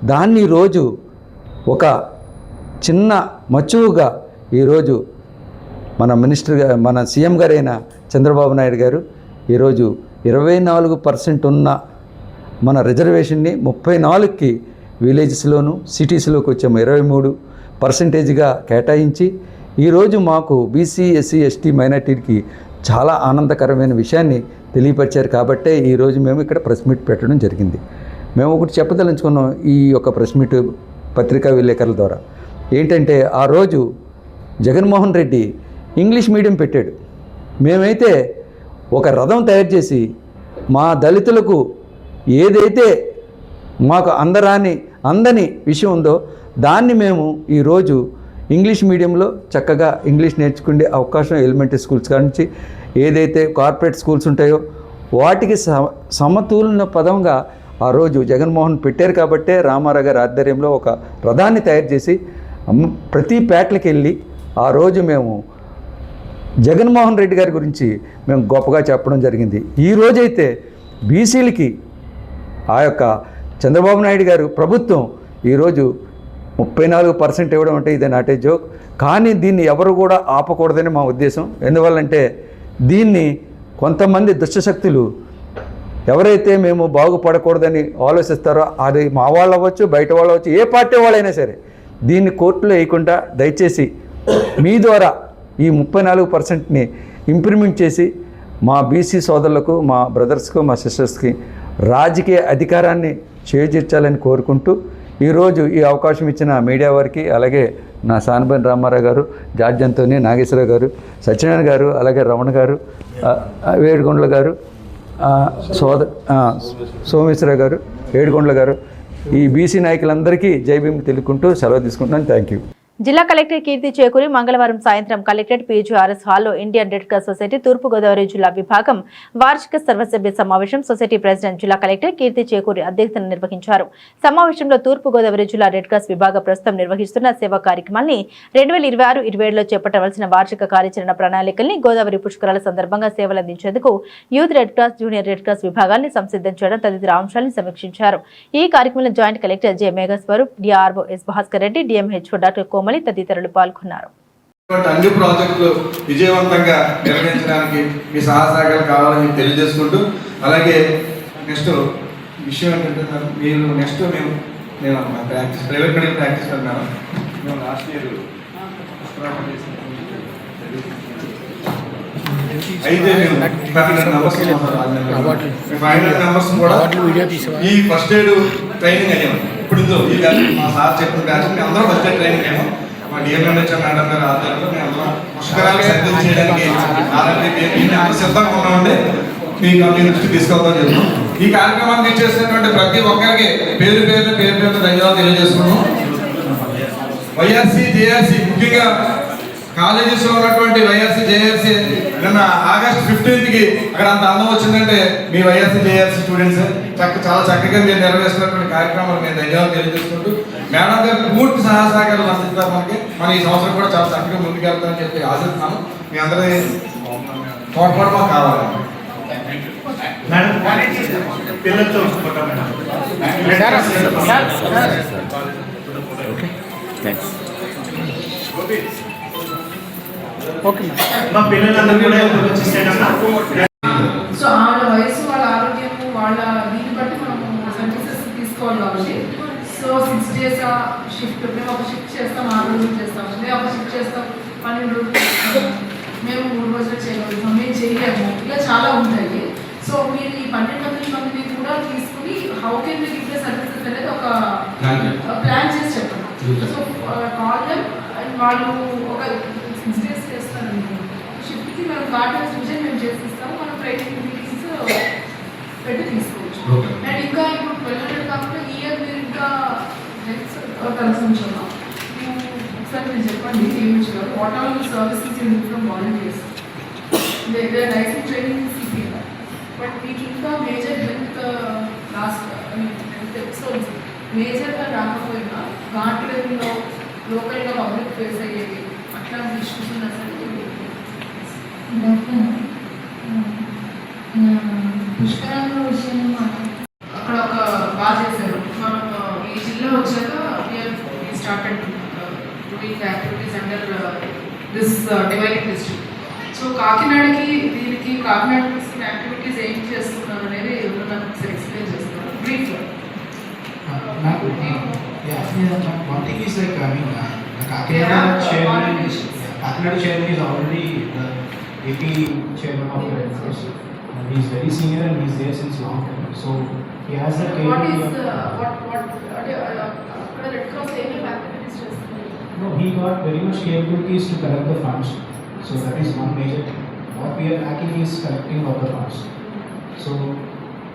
దాన్ని ఈరోజు ఒక చిన్న మచ్చువుగా ఈరోజు మన సీఎం గారైన చంద్రబాబు నాయుడు గారు ఈరోజు 24% ఉన్న మన రిజర్వేషన్ని 34కి విలేజెస్లోను సిటీస్లోకి వచ్చాము 23%గా కేటాయించి ఈరోజు మాకు బీసీ, ఎస్సీ, ఎస్టీ మైనార్టీకి చాలా ఆనందకరమైన విషయాన్ని తెలియపరిచారు. కాబట్టే ఈరోజు మేము ఇక్కడ ప్రెస్ మీట్ పెట్టడం జరిగింది. మేము ఒకటి చెప్పదలుచుకున్నాం ఈ యొక్క ప్రెస్ మీట్ పత్రికా విలేకరుల ద్వారా. ఏంటంటే ఆ రోజు జగన్మోహన్ రెడ్డి ఇంగ్లీష్ మీడియం పెట్టాడు. మేమైతే ఒక రథం తయారు చేసి మా దళితులకు ఏదైతే మాకు అందని విషయం ఉందో దాన్ని మేము ఈరోజు ఇంగ్లీష్ మీడియంలో చక్కగా ఇంగ్లీష్ నేర్చుకునే అవకాశం ఎలిమెంటరీ స్కూల్స్ నుంచి ఏదైతే కార్పొరేట్ స్కూల్స్ ఉంటాయో వాటికి సమతుల్య పదంగా ఆ రోజు జగన్మోహన్ పెట్టారు. కాబట్టే రామారావు గారి ఆధ్వర్యంలో ఒక రథాన్ని తయారు చేసి ప్రతి పేటలకు వెళ్ళి ఆ రోజు మేము జగన్మోహన్ రెడ్డి గారి గురించి మేము గొప్పగా చెప్పడం జరిగింది. ఈ రోజైతే బీసీలకి ఆ యొక్క చంద్రబాబు నాయుడు గారు ప్రభుత్వం ఈరోజు 34% ఇవ్వడం అంటే ఇది నాటే జోక్. కానీ దీన్ని ఎవరు కూడా ఆపకూడదని మా ఉద్దేశం. ఎందువల్లంటే దీన్ని కొంతమంది దుష్టశక్తులు ఎవరైతే మేము బాగుపడకూడదని ఆలోచిస్తారో అది మా వాళ్ళు అవ్వచ్చు, బయట వాళ్ళు అవ్వచ్చు, ఏ పార్టీ వాళ్ళైనా సరే దీన్ని కోర్టులో వేయకుండా దయచేసి మీ ద్వారా ఈ 34%ని ఇంప్లిమెంట్ చేసి మా బీసీ సోదరులకు, మా బ్రదర్స్కు, మా సిస్టర్స్కి రాజకీయ అధికారాన్ని చేకూర్చాలని కోరుకుంటూ ఈరోజు ఈ అవకాశం ఇచ్చిన మీడియా వారికి, అలాగే నా సానబోయిన రామారావు గారు, జార్జ్ అంతోని, నాగేశ్వరరావు గారు, సత్యనారాయణ గారు, అలాగే రమణ గారు, వేడుకొండల గారు, సోమేశ్వరరావు గారు, ఏడుకొండల గారు, ఈ బీసీ నాయకులందరికీ జై భీమ్ తెలుపుకుంటూ సెలవు తీసుకుంటున్నాను. Thank you. జిల్లా కలెక్టర్ కీర్తి చేకూరి మంగళవారం సాయంత్రం కలెక్టరేట్ పీజీఆర్ఎస్ హాల్లో ఇండియన్ రెడ్ క్రాస్ సొసైటీ తూర్పుగోదావరి జిల్లా విభాగం వార్షిక సర్వసభ్య సమావేశం సొసైటీ ప్రెసిడెంట్ జిల్లా కలెక్టర్ కీర్తి చేకూరి అధ్యక్షతన నిర్వహించారు. సమావేశంలో తూర్పుగోదావరి జిల్లా రెడ్ క్రాస్ విభాగ ప్రస్తుతం నిర్వహిస్తున్న సేవా కార్యక్రమాల్ని 2026-27లో చేపట్టవలసిన వార్షిక కార్యాచరణ ప్రణాళికల్ని గోదావరి పుష్కరాల సందర్భంగా సేవలందించేందుకు youth red cross, junior red cross విభాగాల్ని సంసిద్ధం చేయడం తదితర అంశాలను సమీక్షించారు. ఈ కార్యక్రమంలో joint collector J Meghaswarup, DRO S Bhaskar Reddy, DMHO doctor Komali తదితరులు పాల్గొన్నారు. అన్ని ప్రాజెక్టులు విజయవంతంగా నిర్వహించడానికి మీ సహకారాలు కావాలని తెలియజేసుకుంటూ, అలాగే నెక్స్ట్ విషయం ఏంటంటే మీరు నెక్స్ట్ నేను ప్రైవేట్ మెడికల్ ప్రాక్టీస్ పెట్టినాను. మేము లాస్ట్ ఇయర్ అయితే మేము 500 మెంబర్స్ కూడా ఈ ఫస్ట్ ఎయిడ్ ట్రైనింగ్ అయ్యాము. ఇప్పుడు మా సార్ చెప్పిన బ్యాచ్ మేము అందరం ఫస్ట్ ఎయిడ్ ట్రైనింగ్ అయ్యాము. మా డిఎంఎన్హెచ్ మేడం గారు ఆధ్వర్యంలో మేము అందరం పుష్కరాలు సిద్ధం చేయడానికి సిద్ధంగా ఉన్నామండి. మీ దృష్టి తీసుకెళ్తాం చెప్తాం. ఈ కార్యక్రమాన్ని ఇచ్చేసినటువంటి ప్రతి ఒక్కరికి పేరు ధన్యవాదాలు తెలియజేసుకున్నాం. వైఆర్సీ, జేఆర్సీ, ముఖ్యంగా కాలేజెస్లో ఉన్నటువంటి వైఆర్సీ, జేఆర్సీ నిన్న ఆగస్ట్ 15కి అక్కడ అంత అందం వచ్చిందంటే మీ వైఆర్సీ, జేఆర్సీ స్టూడెంట్స్ చాలా చక్కగా మీరు నెరవేరుస్తున్నటువంటి కార్యక్రమాలు మేము ధన్యవాదాలు తెలియజేసుకుంటూ, మేడం గారు పూర్తి సహకారాలు అందిస్తారు. మన ఈ సంవత్సరం కూడా చాలా చక్కగా ముందుకెళ్తామని చెప్పి ఆశిస్తున్నాను. మీ అందరి తోడ్పాటు మాకు కావాలి. మా పిల్లలందరూ కూడా సో వాళ్ళ వయసు, వాళ్ళ ఆరోగ్యము, వాళ్ళ దీన్ని బట్టి మనం సర్వీసెస్ తీసుకోవాలి కాబట్టి సో 6 days షిఫ్ట్ మేము ఒక షిఫ్ట్ చేస్తాం, 6 రోజులు చేస్తాం, మేము ఒక షిఫ్ట్ చేస్తాం, 12 రోజులు చేస్తాం, మేము 3 రోజులు చేయగలుగుతాం, మేము చేయలేము, ఇలా చాలా ఉంటాయి. సో మీరు ఈ 12 మందిని కూడా తీసుకుని how can we give the services అనేది ఒక ప్లాన్ చేసి చెప్పండి. సో కాల్ దెమ్ అండ్ వాళ్ళు ఒక 6 days చేస్తారండి. షిఫ్ట్కి మనం కార్టన్స్ విజన్ మేము చేసిస్తాము, మనం ట్రైనింగ్ మీటింగ్స్ పెట్టి తీసుకోవచ్చు. అండ్ ఇంకా ఇప్పుడు 1200 కాకుండా ఇయర్ మీరు ఇంకా హెల్త్ కన్సంప్షన్ ఒకసారి మీరు చెప్పండి ఏమిచ్చు గారు what all services you need from volunteers. They licence training city, but మీకు ఇంకా major health last health episodes మేజర్గా రాకపోయినా గార్డెన్లో లోకల్గా పబ్లిక్ ఫేస్ అయ్యేవి అట్లాంటి ఇష్యూస్ ఉన్నా సరే పుష్కరాల విషయం అక్కడ ఒక బాగా చేశారు. మనం ఈ జిల్లా వచ్చాక started doing activities under this dividing district. So కాకినాడకి దీనికి కాకినాడకి తీసుకున్న యాక్టివిటీస్ ఏం చేస్తున్నారు అనేది నాకు ఒకసారి ఎక్స్ప్లెయిన్ చేస్తున్నారు బ్రీఫ్గా. One thing is like, I mean, Kakinada chairman is already the AP chairman of the Red Cross. He is very senior and he is there since long time. So he has the capability. What Red Cross activities చేస్తున్నారు? No, he got very much capabilities to collect the funds. So that is one major thing. What we are lacking is collecting of the funds. So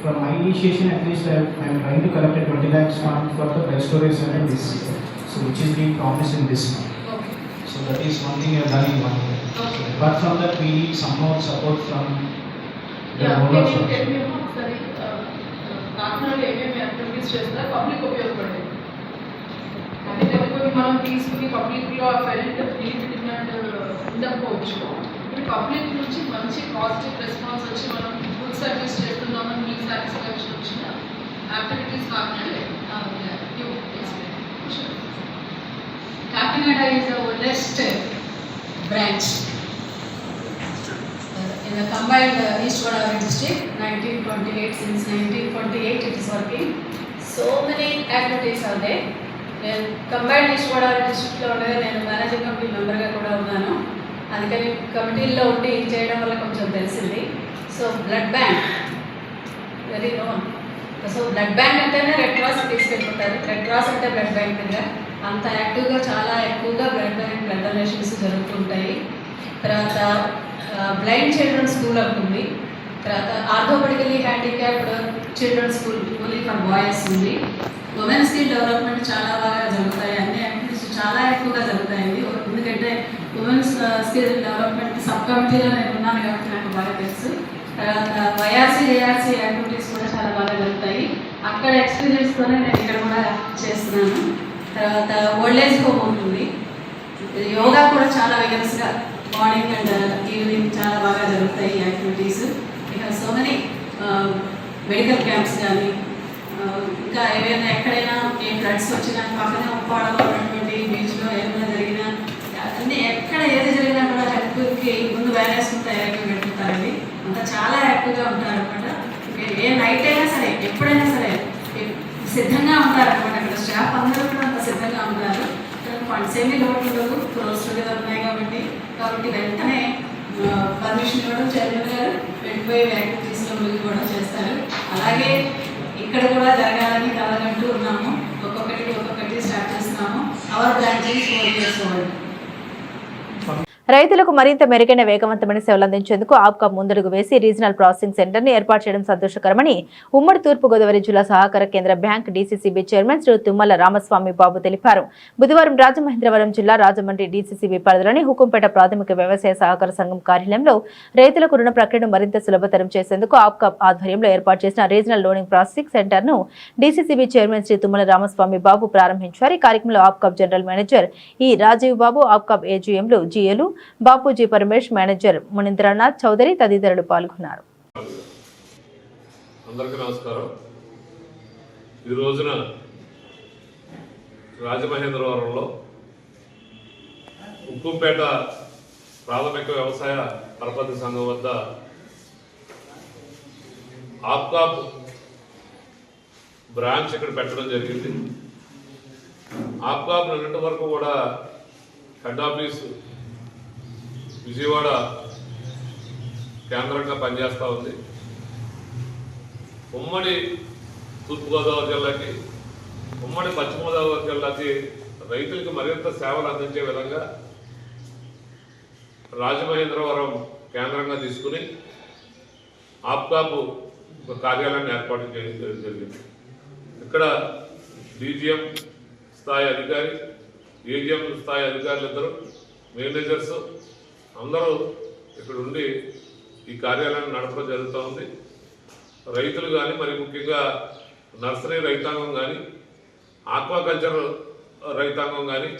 from my initiation, at least I am trying to collect a 20 lakhs fund for the restoration in this year, so which is being promised in this month. Okay. So that is one thing I have done in 1 year. Okay. Apart from that, we need some more support from the Yeah, owners. can you tell me ఒకసారి కాకినాడలో ఏమేమి activities చేస్తారో public ఉపయోగపడేది అది తెలుగు మనం తీసుకుని పబ్లిక్లో felt neat demand ఉండకపోవచ్చు. ఇప్పుడు పబ్లిక్ నుంచి మంచి పాజిటివ్ రెస్పాన్స్ వచ్చి మనం గుడ్ సర్వీస్ చేస్తున్నామని మీకు సాటిస్ఫాక్షన్ వచ్చిన activities Kakinada is the oldest branch in the combined East Godavari district. 1928, since 1928 it is working. So many activities are there. నేను కంబైన్డ్ ఈస్ట్ గోదావరి డిస్ట్రిక్ట్లో ఉండగా నేను మేనేజింగ్ కమిటీ మెంబర్గా కూడా ఉన్నాను. అందుకని కమిటీల్లో ఉండి చేయడం వల్ల కొంచెం తెలిసింది. So blood bank very known. So blood bank అంటేనే రెడ్ క్రాస్ తీసుకెళ్ళిపోతారు. రెడ్ క్రాస్ అంటే బ్లడ్ బ్యాంక్ దగ్గర అంత యాక్టివ్గా చాలా ఎక్కువగా బ్లడ్ బ్యాంక్ బ్లడ్ డొనేషన్స్ జరుగుతుంటాయి. తర్వాత బ్లైండ్ చిల్డ్రన్ స్కూల్ ఉంటుంది. తర్వాత orthopedically handicapped children school only for boys ఉంది. ఉమెన్స్కి డెవలప్మెంట్ చాలా బాగా జరుగుతాయి. అన్ని యాక్టివిటీస్ చాలా ఎక్కువగా జరుగుతాయండి. ఎందుకంటే ఉమెన్స్ స్కిల్ డెవలప్మెంట్ సబ్ కమిటీలో నేను ఉన్నాను కాబట్టి నాకు బాగా తెలుసు. తర్వాత వైఆర్సీ ఏఆర్సీ యాక్టివిటీస్ కూడా చాలా బాగా జరుగుతాయి. అక్కడ ఎక్స్పీరియన్స్తోనే నేను ఇక్కడ కూడా చేస్తున్నాను. తర్వాత ఓల్డ్ ఏజ్ హోమ్ ఉంటుంది. యోగా కూడా చాలా విగరస్గా మార్నింగ్ అండ్ ఈవినింగ్ చాలా బాగా జరుగుతాయి యాక్టివిటీస్. ఇక సో మెనీ మెడికల్ క్యాంప్స్ కానీ ఇంకా ఏవైనా ఎక్కడైనా ఏ ఫ్లడ్స్ వచ్చినా పక్కన ఉప్పాడలో ఉన్నటువంటి బీచ్లో ఏమైనా జరిగినా అన్నీ ఎక్కడ ఏది జరిగినా కూడా హెల్ప్కి ముందు వేరేసుకుంటే యాక్టివ్ పెట్టుకుంటారండి. అంతా చాలా యాక్టివ్గా ఉంటారు అనమాట. ఏ నైట్ అయినా సరే ఎప్పుడైనా సరే సిద్ధంగా ఉంటారనమాట. అక్కడ స్టాఫ్ అందరూ కూడా అంత సిద్ధంగా ఉంటారు. ఫండ్స్ ఏమీ లోటు ఉండదు, క్లోజ్ టుగెదర్ ఉన్నాయి కాబట్టి వెంటనే పర్మిషన్ ఇవ్వడం చైర్మన్ గారు వెళ్ళిపోయి యాక్టివిటీస్లో కూడా చేస్తారు. అలాగే ఇక్కడ కూడా జరగాలని కలగంటూ ఉన్నాము. ఒక్కొక్కటి స్టార్ట్ చేస్తున్నాము. Our branch 4 years old. రైతులకు మరింత మెరుగైన వేగవంతమైన సేవలు అందించేందుకు ఆప్కా ముందడుగు వేసి రీజనల్ ప్రాసెసింగ్ సెంటర్ ని ఏర్పాటు చేయడం సంతోషకరమని ఉమ్మడి తూర్పుగోదావరి జిల్లా సహకార కేంద్ర bank DCCB chairman Sri Tummala Ramaswamy Babu తెలిపారు. బుధవారం రాజమహేంద్రవరం జిల్లా రాజమండ్రి డీసీసీబీ పరిధిలోని హుకుంపేట ప్రాథమిక వ్యవసాయ సహకార సంఘం కార్యాలయంలో రైతులకు రుణ ప్రక్రియను మరింత సులభతరం చేసేందుకు ఆప్కా ఆధ్వర్యంలో ఏర్పాటు చేసిన రీజనల్ లోనింగ్ ప్రాసెసింగ్ సెంటర్ ను డీసీసీబీ చైర్మన్ శ్రీ తుమ్మల రామస్వామి బాబు ప్రారంభించారు. ఈ కార్యక్రమంలో ఆప్కా జనరల్ మేనేజర్ ఈ రాజీవ్ బాబు, ఆప్కా ఏజీఎంలు జీఏలు బాపూజీ పరమేష్, మేనేజర్ మునీంద్రనాథ్ చౌదరి తదితరులు పాల్గొన్నారు. అందరికీ నమస్కారం. ఈ రోజున రాజమహేంద్రవరంలో ఉక్కుంపేట ప్రాథమిక వ్యవసాయ పరపతి సంఘం వద్ద ఆప్కా బ్రాంచ్ ఇక్కడ పెట్టడం జరిగింది. ఆప్కా నిన్నటి వరకు కూడా హెడ్ ఆఫీస్ విజయవాడ కేంద్రంగా పనిచేస్తూ ఉంది. ఉమ్మడి తూర్పుగోదావరి జిల్లాకి, ఉమ్మడి పశ్చిమ గోదావరి జిల్లాకి రైతులకు మరింత సేవలు అందించే విధంగా రాజమహేంద్రవరం కేంద్రంగా తీసుకుని ఆప్కాపు ఒక కార్యాలయాన్ని ఏర్పాటు చేయడం జరిగింది. ఇక్కడ డీజీఎం స్థాయి అధికారి, ఏజీఎం స్థాయి అధికారులు ఇద్దరు, మేనేజర్స్ అందరూ ఇక్కడ ఉండి ఈ కార్యాలయాన్ని నడపడం జరుగుతూ ఉంది. రైతులు కానీ, మరి ముఖ్యంగా నర్సరీ రైతాంగం కానీ, ఆక్వాకల్చర్ రైతాంగం కానీ,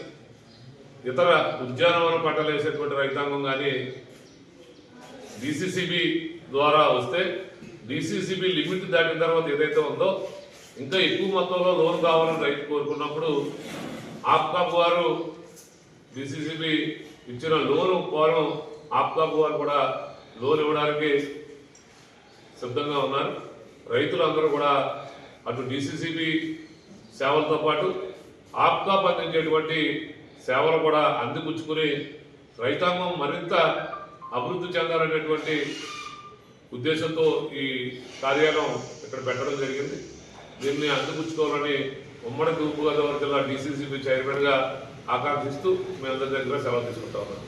ఇతర ఉద్యానవన పంటలు వేసేటువంటి రైతాంగం కానీ డీసీసీబీ ద్వారా వస్తే డీసీసీబీ లిమిట్ దాటిన తర్వాత ఏదైతే ఉందో ఇంకా ఎక్కువ మొత్తంలో లోన్ కావాలని రైతు కోరుకున్నప్పుడు ఆప్కా వారు డీసీసీబీ ఇచ్చిన లోను పోవడం ఆప్కా వారు కూడా లోన్ ఇవ్వడానికి సిద్ధంగా ఉన్నారు. రైతులందరూ కూడా అటు డీసీసీబీ సేవలతో పాటు ఆప్కా అందించేటువంటి సేవలు కూడా అందిపుచ్చుకుని రైతాంగం మరింత అభివృద్ధి చెందాలనేటువంటి ఉద్దేశంతో ఈ కార్యాలయం ఇక్కడ పెట్టడం జరిగింది. దీన్ని అందిపుచ్చుకోవాలని ఉమ్మడి తూర్పుగోదావరి జిల్లా డీసీసీబీ చైర్మన్గా ఆకాంక్షిస్తూ మీ అందరి దగ్గర సెలవు తీసుకుంటా ఉన్నాను.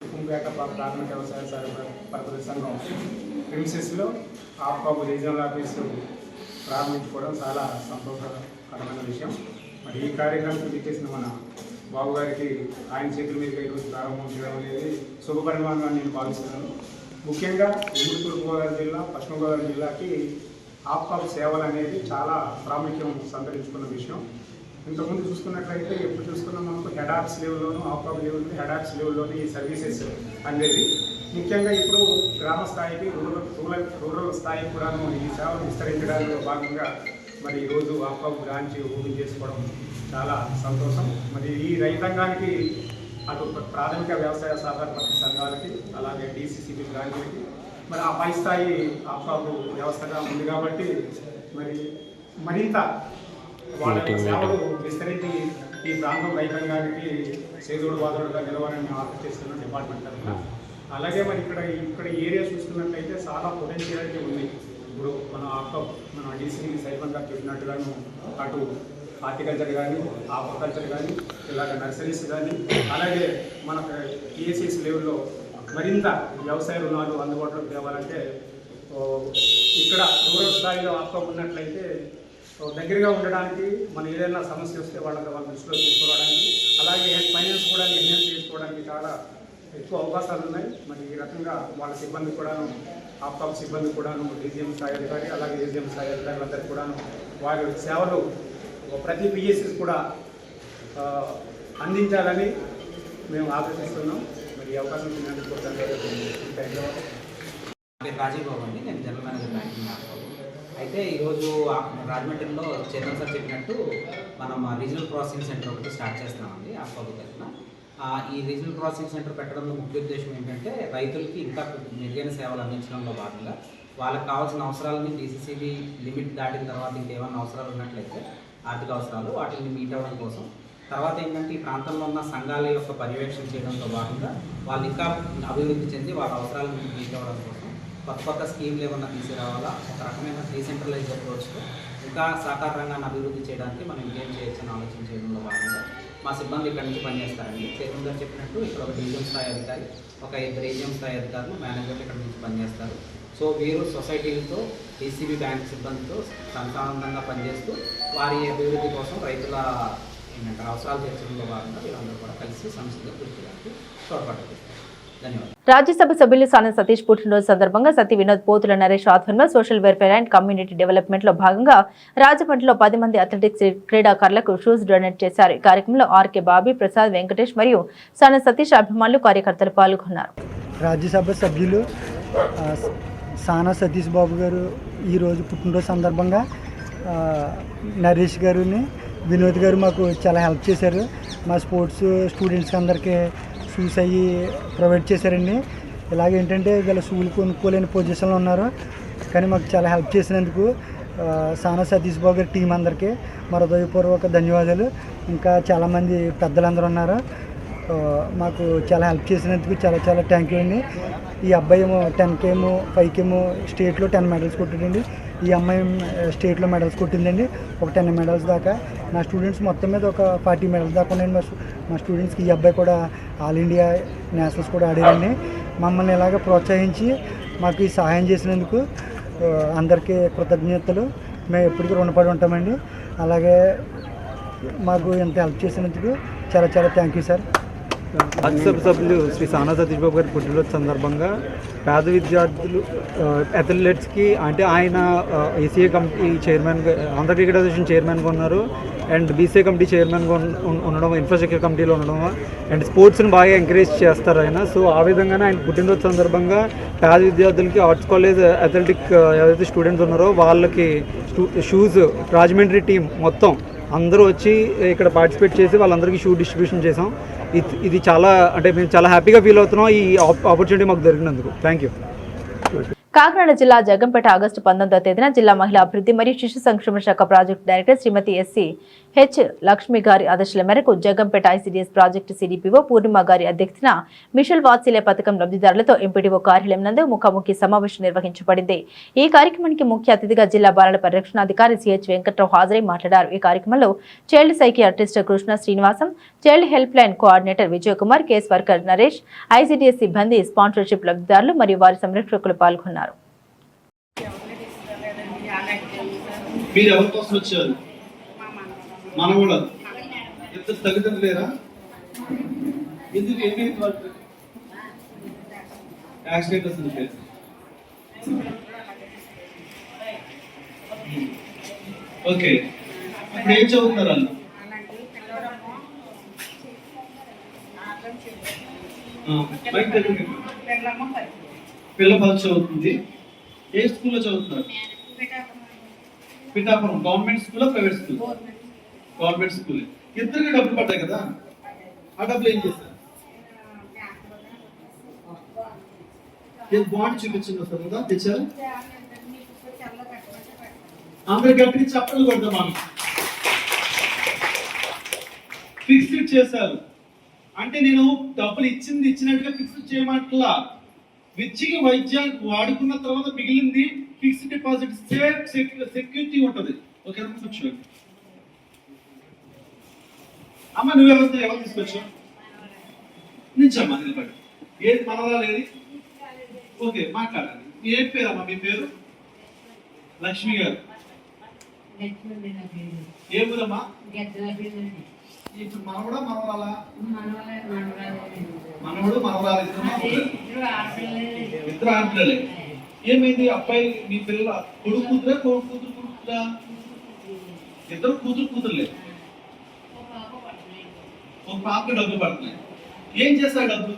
ఉక్కుంపేట ప్రాథమిక వ్యవసాయ పరపతి సంఘం ప్రిమిసెస్లో ఆప్కా రీజనల్ ఆఫీసు ప్రారంభించుకోవడం చాలా సంతోషకరమైన విషయం. మరి ఈ కార్యక్రమం చేసిన మన బాబు గారికి ఆయన చేతుల మీదుగా ఈరోజు ప్రారంభం చేయడం అనేది శుభపరిణామంగా నేను భావిస్తున్నాను. ముఖ్యంగా ఉమ్మడి తూర్పుగోదావరి జిల్లా, పశ్చిమ గోదావరి జిల్లాకి ఆప్కా సేవలు అనేది చాలా ప్రాముఖ్యం సంతరించుకున్న విషయం. ఇంతకుముందు చూసుకున్నట్లయితే ఎప్పుడు చూసుకున్నా మనకు హెడ్ ఆఫీస్ లెవెల్లోనూ, ఆప్కా లెవెల్ హెడ్ ఆఫీస్ లెవెల్లోనూ ఈ సర్వీసెస్ అనేది ముఖ్యంగా ఇప్పుడు గ్రామ స్థాయికి, రూరల్ స్థాయికి కూడాను ఈ సేవలు విస్తరించడంలో భాగంగా మరి ఈరోజు ఆప్కా బ్రాంచ్ ఓపెన్ చేసుకోవడం చాలా సంతోషం. మరి ఈ రైతాంగానికి అటు ప్రాథమిక వ్యవసాయ సహకార సంఘాలకి, అలాగే డీసీసీబీ బ్రాంచ్లకి మరి ఆ పై స్థాయి ఆప్కా వ్యవస్థగా ఉంది కాబట్టి మరి మరింత వాళ్ళ సేవలు విస్తరించి ఈ ప్రాంతం రైతాంగానికి చేదోడు బాదోడుగా నిలవాలని ఆఫర్ చేస్తున్న డిపార్ట్మెంట్ తరఫున. అలాగే మరి ఇక్కడ ఏరియా చూసుకున్నట్లయితే చాలా పొటెన్షియాలిటీ ఉంది. ఇప్పుడు మన డీసీసీబీ సైఫన్ గారు చెప్పినట్టుగాను అటు హార్టికల్చర్ కానీ, ఆక్వాకల్చర్ కానీ, ఇలాగ నర్సరీస్ కానీ, అలాగే మన ఈఎస్ఎస్ లెవెల్లో మరింత వ్యవసాయ రుణాలు అందుబాటులోకి తేవాలంటే ఇక్కడ రూరల్ స్థాయిలో ఆప్కా ఉన్నట్లయితే సో దగ్గరగా ఉండడానికి మన ఏదైనా సమస్య వస్తే వాళ్ళ దృష్టిలో తీసుకోవడానికి, అలాగే ఫైనాన్స్ కూడా ఎన్హాన్స్ చేసుకోవడానికి చాలా ఎక్కువ అవకాశాలు ఉన్నాయి. మరి ఈ రకంగా వాళ్ళ సిబ్బంది కూడాను, ఆప్కాప్ సిబ్బంది కూడాను, డీజీఎం స్థాయి అధికారి అలాగే ఏజీఎం స్థాయి అధికారులందరూ కూడాను వారి సేవలు ప్రతి పిఎస్సీస్ కూడా అందించాలని మేము ఆలోచిస్తున్నాం. మరి ఈ అవకాశం ఇచ్చినందుకు రాజీవ్ బాబు అండి, నేను జనరల్ మేనేజర్ బ్యాంకింగ్. అయితే ఈరోజు రాజమండ్రిలో చైర్మన్ సార్ చెప్పినట్టు మనం రీజనల్ ప్రాసెసింగ్ సెంటర్ ఒకటి స్టార్ట్ చేస్తున్నామండి ఆఫ్కాబు తరఫున. ఈ రీజనల్ ప్రాసెసింగ్ సెంటర్ పెట్టడంలో ముఖ్య ఉద్దేశం ఏంటంటే రైతులకి ఇంకా మెరుగైన సేవలు అందించడంలో భాగంగా వాళ్ళకి కావాల్సిన అవసరాలని డీసీసీబీ లిమిట్ దాటిన తర్వాత ఇంకేమైనా అవసరాలు ఉన్నట్లయితే ఆర్థిక అవసరాలు వాటిని మీట్ అవ్వడం కోసం, తర్వాత ఏంటంటే ఈ ప్రాంతంలో ఉన్న సంఘాల యొక్క పర్యవేక్షణ చేయడంతో భాగంగా వాళ్ళు ఇంకా అభివృద్ధి చెంది వాళ్ళ అవసరాలను మీట్ అవ్వడం కోసం కొత్త స్కీమ్లు ఏమన్నా తీసుకురావాలా, ఒక రకమైన డీసెంట్రలైజ్డ్ అప్రోచ్తో ఇంకా సహకార రంగాన్ని అభివృద్ధి చేయడానికి మనం ఇంకేం చేయొచ్చని ఆలోచన చేయడంలో భాగంగా మా సిబ్బంది ఇక్కడి నుంచి పనిచేస్తారండి. చైర్మన్ గారు చెప్పినట్టు ఇక్కడ ఒక డీజీఎం స్థాయి అధికారి, ఒక 2 ఏజీఎం స్థాయి అధికారులు, మేనేజర్లు ఇక్కడ నుంచి పనిచేస్తారు. సో వీరు సొసైటీలతో, డీసీబీ బ్యాంక్ సిబ్బందితో సంతానందంగా పనిచేస్తూ వారి అభివృద్ధి కోసం రైతుల ఏంటంటే అవసరాలు తీర్చడంలో భాగంగా వీళ్ళందరూ కూడా కలిసి సంస్థగా కృషి చేయడానికి తోడ్పడుతుంది. ధన్యవాదాలు. రాజ్యసభ సభ్యులు సాన సతీష్ పుట్టినరోజు సందర్భంగా సతీ వినోద్ పోతుల నరేష్ ఆధ్వర్యంలో social welfare and community development లో భాగంగా రాజమండ్రిలో 10 మంది అథ్లెటిక్స్ క్రీడాకారులకు షూస్ డొనేట్ చేశారు. ఈ కార్యక్రమంలో ఆర్కే బాబీ, ప్రసాద్, వెంకటేష్ మరియు సాన సతీష్ అభిమానులు, కార్యకర్తలు పాల్గొన్నారు. రాజ్యసభ సభ్యులు సానా సతీష్ బాబు గారు ఈరోజు పుట్టినరోజు సందర్భంగా నరేష్ గారుని, వినోద్ గారు మాకు చాలా హెల్ప్ చేశారు. మా స్పోర్ట్స్ స్టూడెంట్స్కి అందరికీ షూస్ అయ్యి ప్రొవైడ్ చేశారండి. ఇలాగేంటంటే వీళ్ళ షూలు కొనుక్కోలేని పొజిషన్లో ఉన్నారు, కానీ మాకు చాలా హెల్ప్ చేసినందుకు సానా సతీష్ బాబు గారి టీం అందరికీ మా హృదయపూర్వక ధన్యవాదాలు. ఇంకా చాలామంది పెద్దలందరూ ఉన్నారు, మాకు చాలా హెల్ప్ చేసినందుకు చాలా చాలా థ్యాంక్ యూ అండి. ఈ అబ్బాయి ఏమో 10K ఏమో 5K ఏమో స్టేట్లో 10 మెడల్స్ కొట్టాడండి. ఈ అమ్మాయి స్టేట్లో మెడల్స్ కొట్టిందండి, ఒక 10 మెడల్స్ దాకా. నా స్టూడెంట్స్ మొత్తం మీద ఒక 40 మెడల్స్ దాకా ఉన్నాయండి మా స్టూడెంట్స్కి. ఈ అబ్బాయి కూడా ఆల్ ఇండియా నేషనల్స్ కూడా ఆడారండి. మమ్మల్ని ఇలాగ ప్రోత్సహించి మాకు ఈ సహాయం చేసినందుకు అందరికీ కృతజ్ఞతలు. మేము ఎప్పటికీ రుణపడి ఉంటామండి. అలాగే మాకు ఎంత హెల్ప్ చేసినందుకు చాలా చాలా థ్యాంక్ యూ సార్. రాజ్యసభ సభ్యులు శ్రీ సానా సతీష్ బాబు గారి పుట్టినరోజు సందర్భంగా పేద విద్యార్థులు అథ్లెట్స్కి, అంటే ఆయన ఏసీఏ కమిటీ చైర్మన్గా, ఆంధ్ర క్రికెట్ అసోసియేషన్ చైర్మన్గా ఉన్నారు, అండ్ బీసీఏ కమిటీ చైర్మన్గా ఉండడం, ఇన్ఫ్రాస్ట్రక్చర్ కమిటీలో ఉండడం, అండ్ స్పోర్ట్స్ని బాగా ఎంకరేజ్ చేస్తారు ఆయన. సో ఆ విధంగానే ఆయన పుట్టినరోజు సందర్భంగా పేద విద్యార్థులకి ఆర్ట్స్ కాలేజ్ అథ్లెటిక్ ఎవరైతే స్టూడెంట్స్ ఉన్నారో వాళ్ళకి షూస్, రాజమండ్రి టీం మొత్తం అందరూ వచ్చి ఇక్కడ పార్టిసిపేట్ చేసి వాళ్ళందరికీ షూ డిస్ట్రిబ్యూషన్ చేసాం. ఇది చాలా, అంటే మేము చాలా హ్యాపీగా ఫీల్ అవుతున్నాం ఈ ఆపర్చునిటీ మాకు దొరికినందుకు. Thank you. కాకినాడ జిల్లా జగ్గంపేట ఆగస్టు 19వ తేదీన జిల్లా మహిళా అభివృద్ధి మరియు శిశు సంక్షేమ శాఖ ప్రాజెక్టు డైరెక్టర్ శ్రీమతి SCH లక్ష్మి గారి ఆదేశాల మేరకు జగ్గంపేట ICDS ప్రాజెక్టు CDPO పూర్ణిమ గారి అధ్యక్షతన మిషల్ వాత్సల్య పథకం లబ్ధిదారులతో ఎంపీడీఓ కార్యాలయం నందు ముఖాముఖి సమావేశం నిర్వహించబడింది. ఈ కార్యక్రమానికి ముఖ్య అతిథిగా జిల్లా బాలల పరిరక్షణాధికారి CH వెంకట్రావు హాజరై మాట్లాడారు. ఈ కార్యక్రమంలో child psychiatrist Krishna Srinivasam, child help line coordinator Vijay Kumar, case worker Naresh, ICDS సిబ్బంది, స్పాన్సర్షిప్ లబ్ధిదారులు మరియు వారి సంరక్షకులు పాల్గొన్నారు. మీరు ఎవరి కోసం వచ్చారు? మనవాళ్ళు ఇద్దరు తల్లిదండ్రులు లేరా? ఎందుకు ఏమైంది వాళ్ళకి? యాక్సిడెంట్ వస్తుంది. ఓకే, ఇప్పుడు ఏం చదువుతున్నారు వాళ్ళు? పిల్ల 10 చదువుతుంది. ఏ స్కూల్లో చదువుతున్నారు? Pithapuram. Government school, private school? Government school. ఇద్దరికి డబ్బులు పడ్డాయి కదా, ఆ డబ్బులు ఏం చేస్తారు? బాండ్ చూపించింది సార్ కదా, తెచ్చారు. అందరు గట్టికి చప్పట్లు కొడతాం. మనం ఫిక్స్డ్ చేశారు అంటే నేను డబ్బులు ఇచ్చినట్టుగా ఫిక్స్డ్ చేయమంటలా. విచ్చికి వైద్యానికి వాడుకున్న తర్వాత మిగిలింది ఫిక్స్డ్ డిపాజిట్, సెక్యూరిటీ ఉంటుంది. ఓకే, కూర్చోండి. అమ్మ ఎవరు తీసుకొచ్చావు? నిజమ్మా, నిలబడి. ఏది మనలా లేదు? ఓకే, మాట్లాడండి. ఏం పేరు అమ్మా? మీ పేరు? లక్ష్మి గారు. ఏ ఊరమ్మా? ఇప్పుడు మనవడా మనవరాలా? మనవడు మనవరాలు ఇద్దరు ఆడపిల్లలే. ఏమైంది అబ్బాయి మీ పిల్లల కొడుకు కూతురా కూతురు కూతురా? ఇద్దరు కూతురులే. ఒక పాపకి డబ్బులు పడుతున్నాయి. ఏం చేస్తారు డబ్బులు?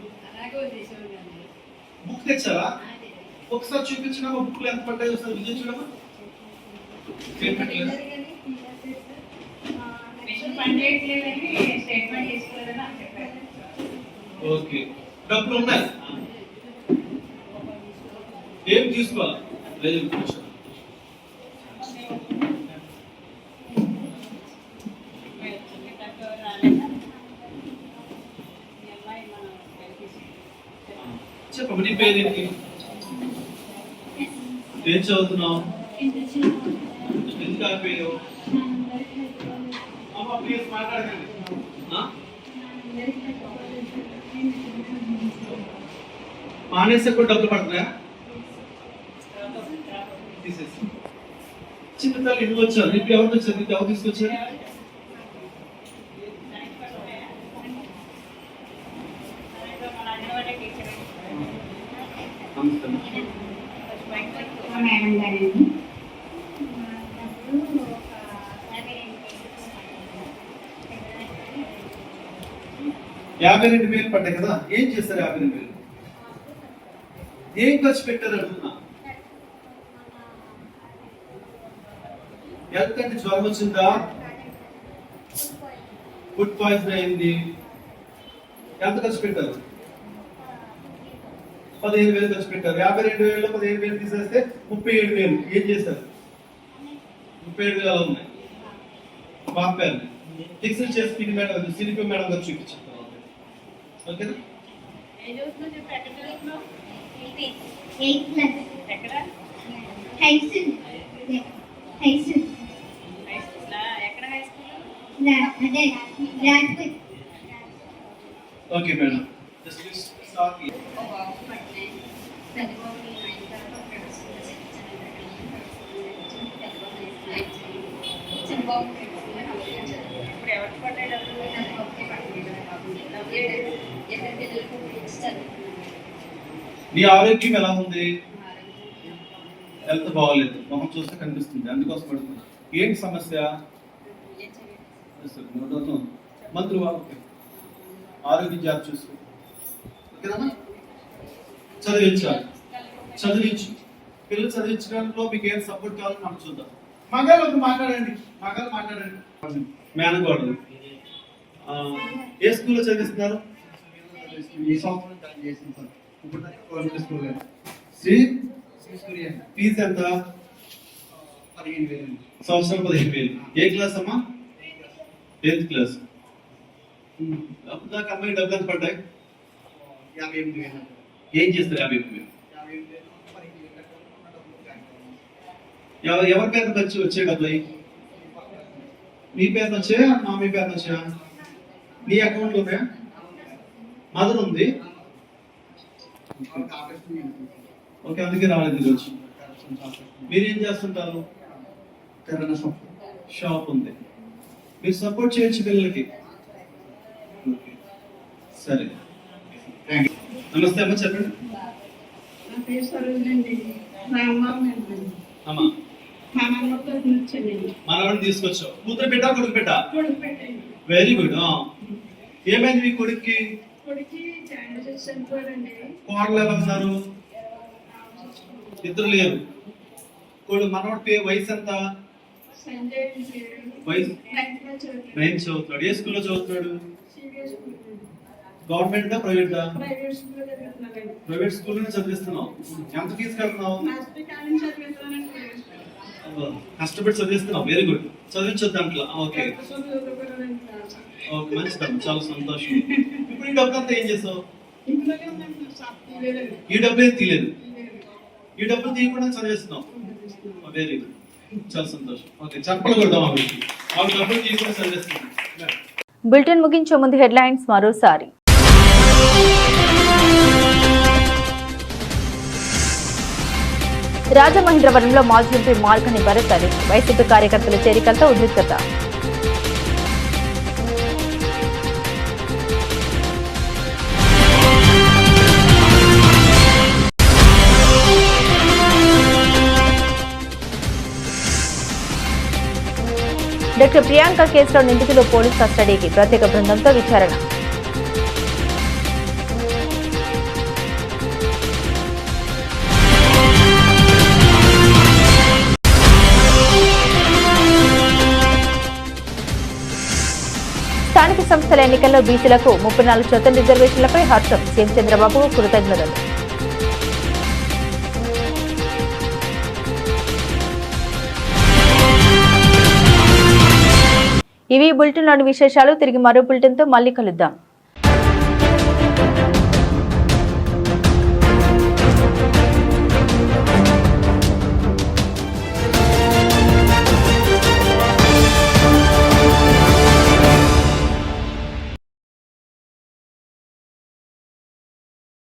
బుక్ తెచ్చారా? ఒకసారి చూపించిన బుక్లు ఎంత పడ్డాయి ఒకసారి విజయ్ చూడమా. ఓకే, డబ్బులు ఉన్నాయి. ఏం తీసుకోవాలి? చెప్పమ్మా, నీ పేరేంటి? ఏం చదువుతున్నావు? ఎందుకు ఆగిపోయావు? అమ్మ ప్లీజ్ మాట్లాడకండి. మానేసే కూడా డబ్బులు పడుతున్నాయా? తీసేసి చిన్నపిల్లలు ఎందుకు వచ్చారు? నీకు ఎవరు వచ్చారు? నీకు ఎవరు తీసుకొచ్చారు? ₹52,000 పడ్డాయి కదా, ఏం చేస్తారు? 52,000 ఏం ఖర్చు పెట్టారు అడుగుతున్నా? ఎంతంటే జ్వరం వచ్చిందా? ఫుడ్ పాయిజన్ అయింది. ఎంత ఖర్చు పెట్టారు? 15,000 ఖర్చు పెట్టారు. 52,000లో 15,000 తీసేస్తే 37,000. ఏం చేశారు? 37,000 అలా ఉన్నాయి. పంపారు. ఫిక్స్డ్ చేసి సినిపి మేడం గారు చూపించారు. ఓకేనా? Okay madam. నీ ఆరోగ్యం ఎలా ఉంది? హెల్త్ బాగోలేదు. మొహం చూస్తే కనిపిస్తుంది. అందుకోసం పడుతుంది. ఏంటి సమస్య? మంత్రి ఆరోగ్యం జాబ్ చూసుకో. ఓకేనా? చదివించు. పిల్లలు చదివించడంలో మీకు ఏం సపోర్ట్ కావాలో మనం చూద్దాం. మగాళ్ళు మాట్లాడండి. మేనగోడలు ఏ స్కూల్లో చదివిస్తున్నారు? ఫీజు ఎంత? 15,000. సంవత్సరం 15,000. ఏ క్లాస్ అమ్మా? 10th class. అప్పుడు దాకా అమ్మాయి డబ్బులు ఎంత పడ్డాయి? 58,000. ఏం చేస్తారు 58,000? ఎవరి పేరు ఖర్చు వచ్చే డబ్బులు? మీ పేరు వచ్చా? మీ పేరు వచ్చా? నీ అకౌంట్ లోనే మదర్ ఉంది. ఓకే, అందుకే రాలేదు ఈరోజు. మీరేం చేస్తుంటారు? షాప్ ఉంది. మీరు సపోర్ట్ చేయొచ్చు పిల్లలకి. సరే, నమస్తే అమ్మ, చెప్పండి. అమ్మా, మనవాడిని తీసుకొచ్చావు. కూతురు పెట్టా కొడుకు పెట్టా? Very good. ఏమైంది మీ కొడుక్కి? కోడలు ఎలా ఉన్నారు? ఇద్దరు లేరు. మనవాడి వయసు ఎంత? వయసు 9th చదువుతున్నాడు. ఏ స్కూల్లో చదువుతున్నాడు? గవర్నమెంట్ దా ప్రైవేట్ దా? ప్రైవేట్ స్కూల్లోనే చదివిస్తున్నావు. ఎంత ఫీజు కడుతున్నావు? కష్టపడి చదివిస్తున్నావు. Very good. చదివించొద్దు దాంట్లో. ఓకే, మంచిదమ్మా, చాలా సంతోషం. ఇప్పుడు ఈ డబ్బు అంతా ఏం చేస్తావు? ఈ డబ్బు ఏం తీయలేదు. ఈ డబ్బులు తీయకుండా చదివిస్తున్నావు. వెరీ గుడ్, చాలా సంతోషం. ఓకే, చెప్పలు కొడదాం. వాళ్ళు డబ్బులు తీయకుండా చదివిస్తున్నాం. బులెటిన్ ముగించే ముందు హెడ్లైన్స్ మరోసారి. రాజమహేంద్రవరంలో మాజీ MP Margani Bharat arrest. YCP కార్యకర్తల చేరికలతో ఉద్రిక్తత. డాక్టర్ ప్రియాంక కేసులో నిందితులు పోలీస్ కస్టడీకి ప్రత్యేక బృందంతో విచారణ. స్థానిక సంస్థల ఎన్నికల్లో బీసీలకు 34% రిజర్వేషన్లపై హర్షం. సీఎం చంద్రబాబు కృతజ్ఞతలు. ఇవి బులెటిన్లోని విశేషాలు. తిరిగి మరో బులెటిన్తో మళ్ళీ కలుద్దాం.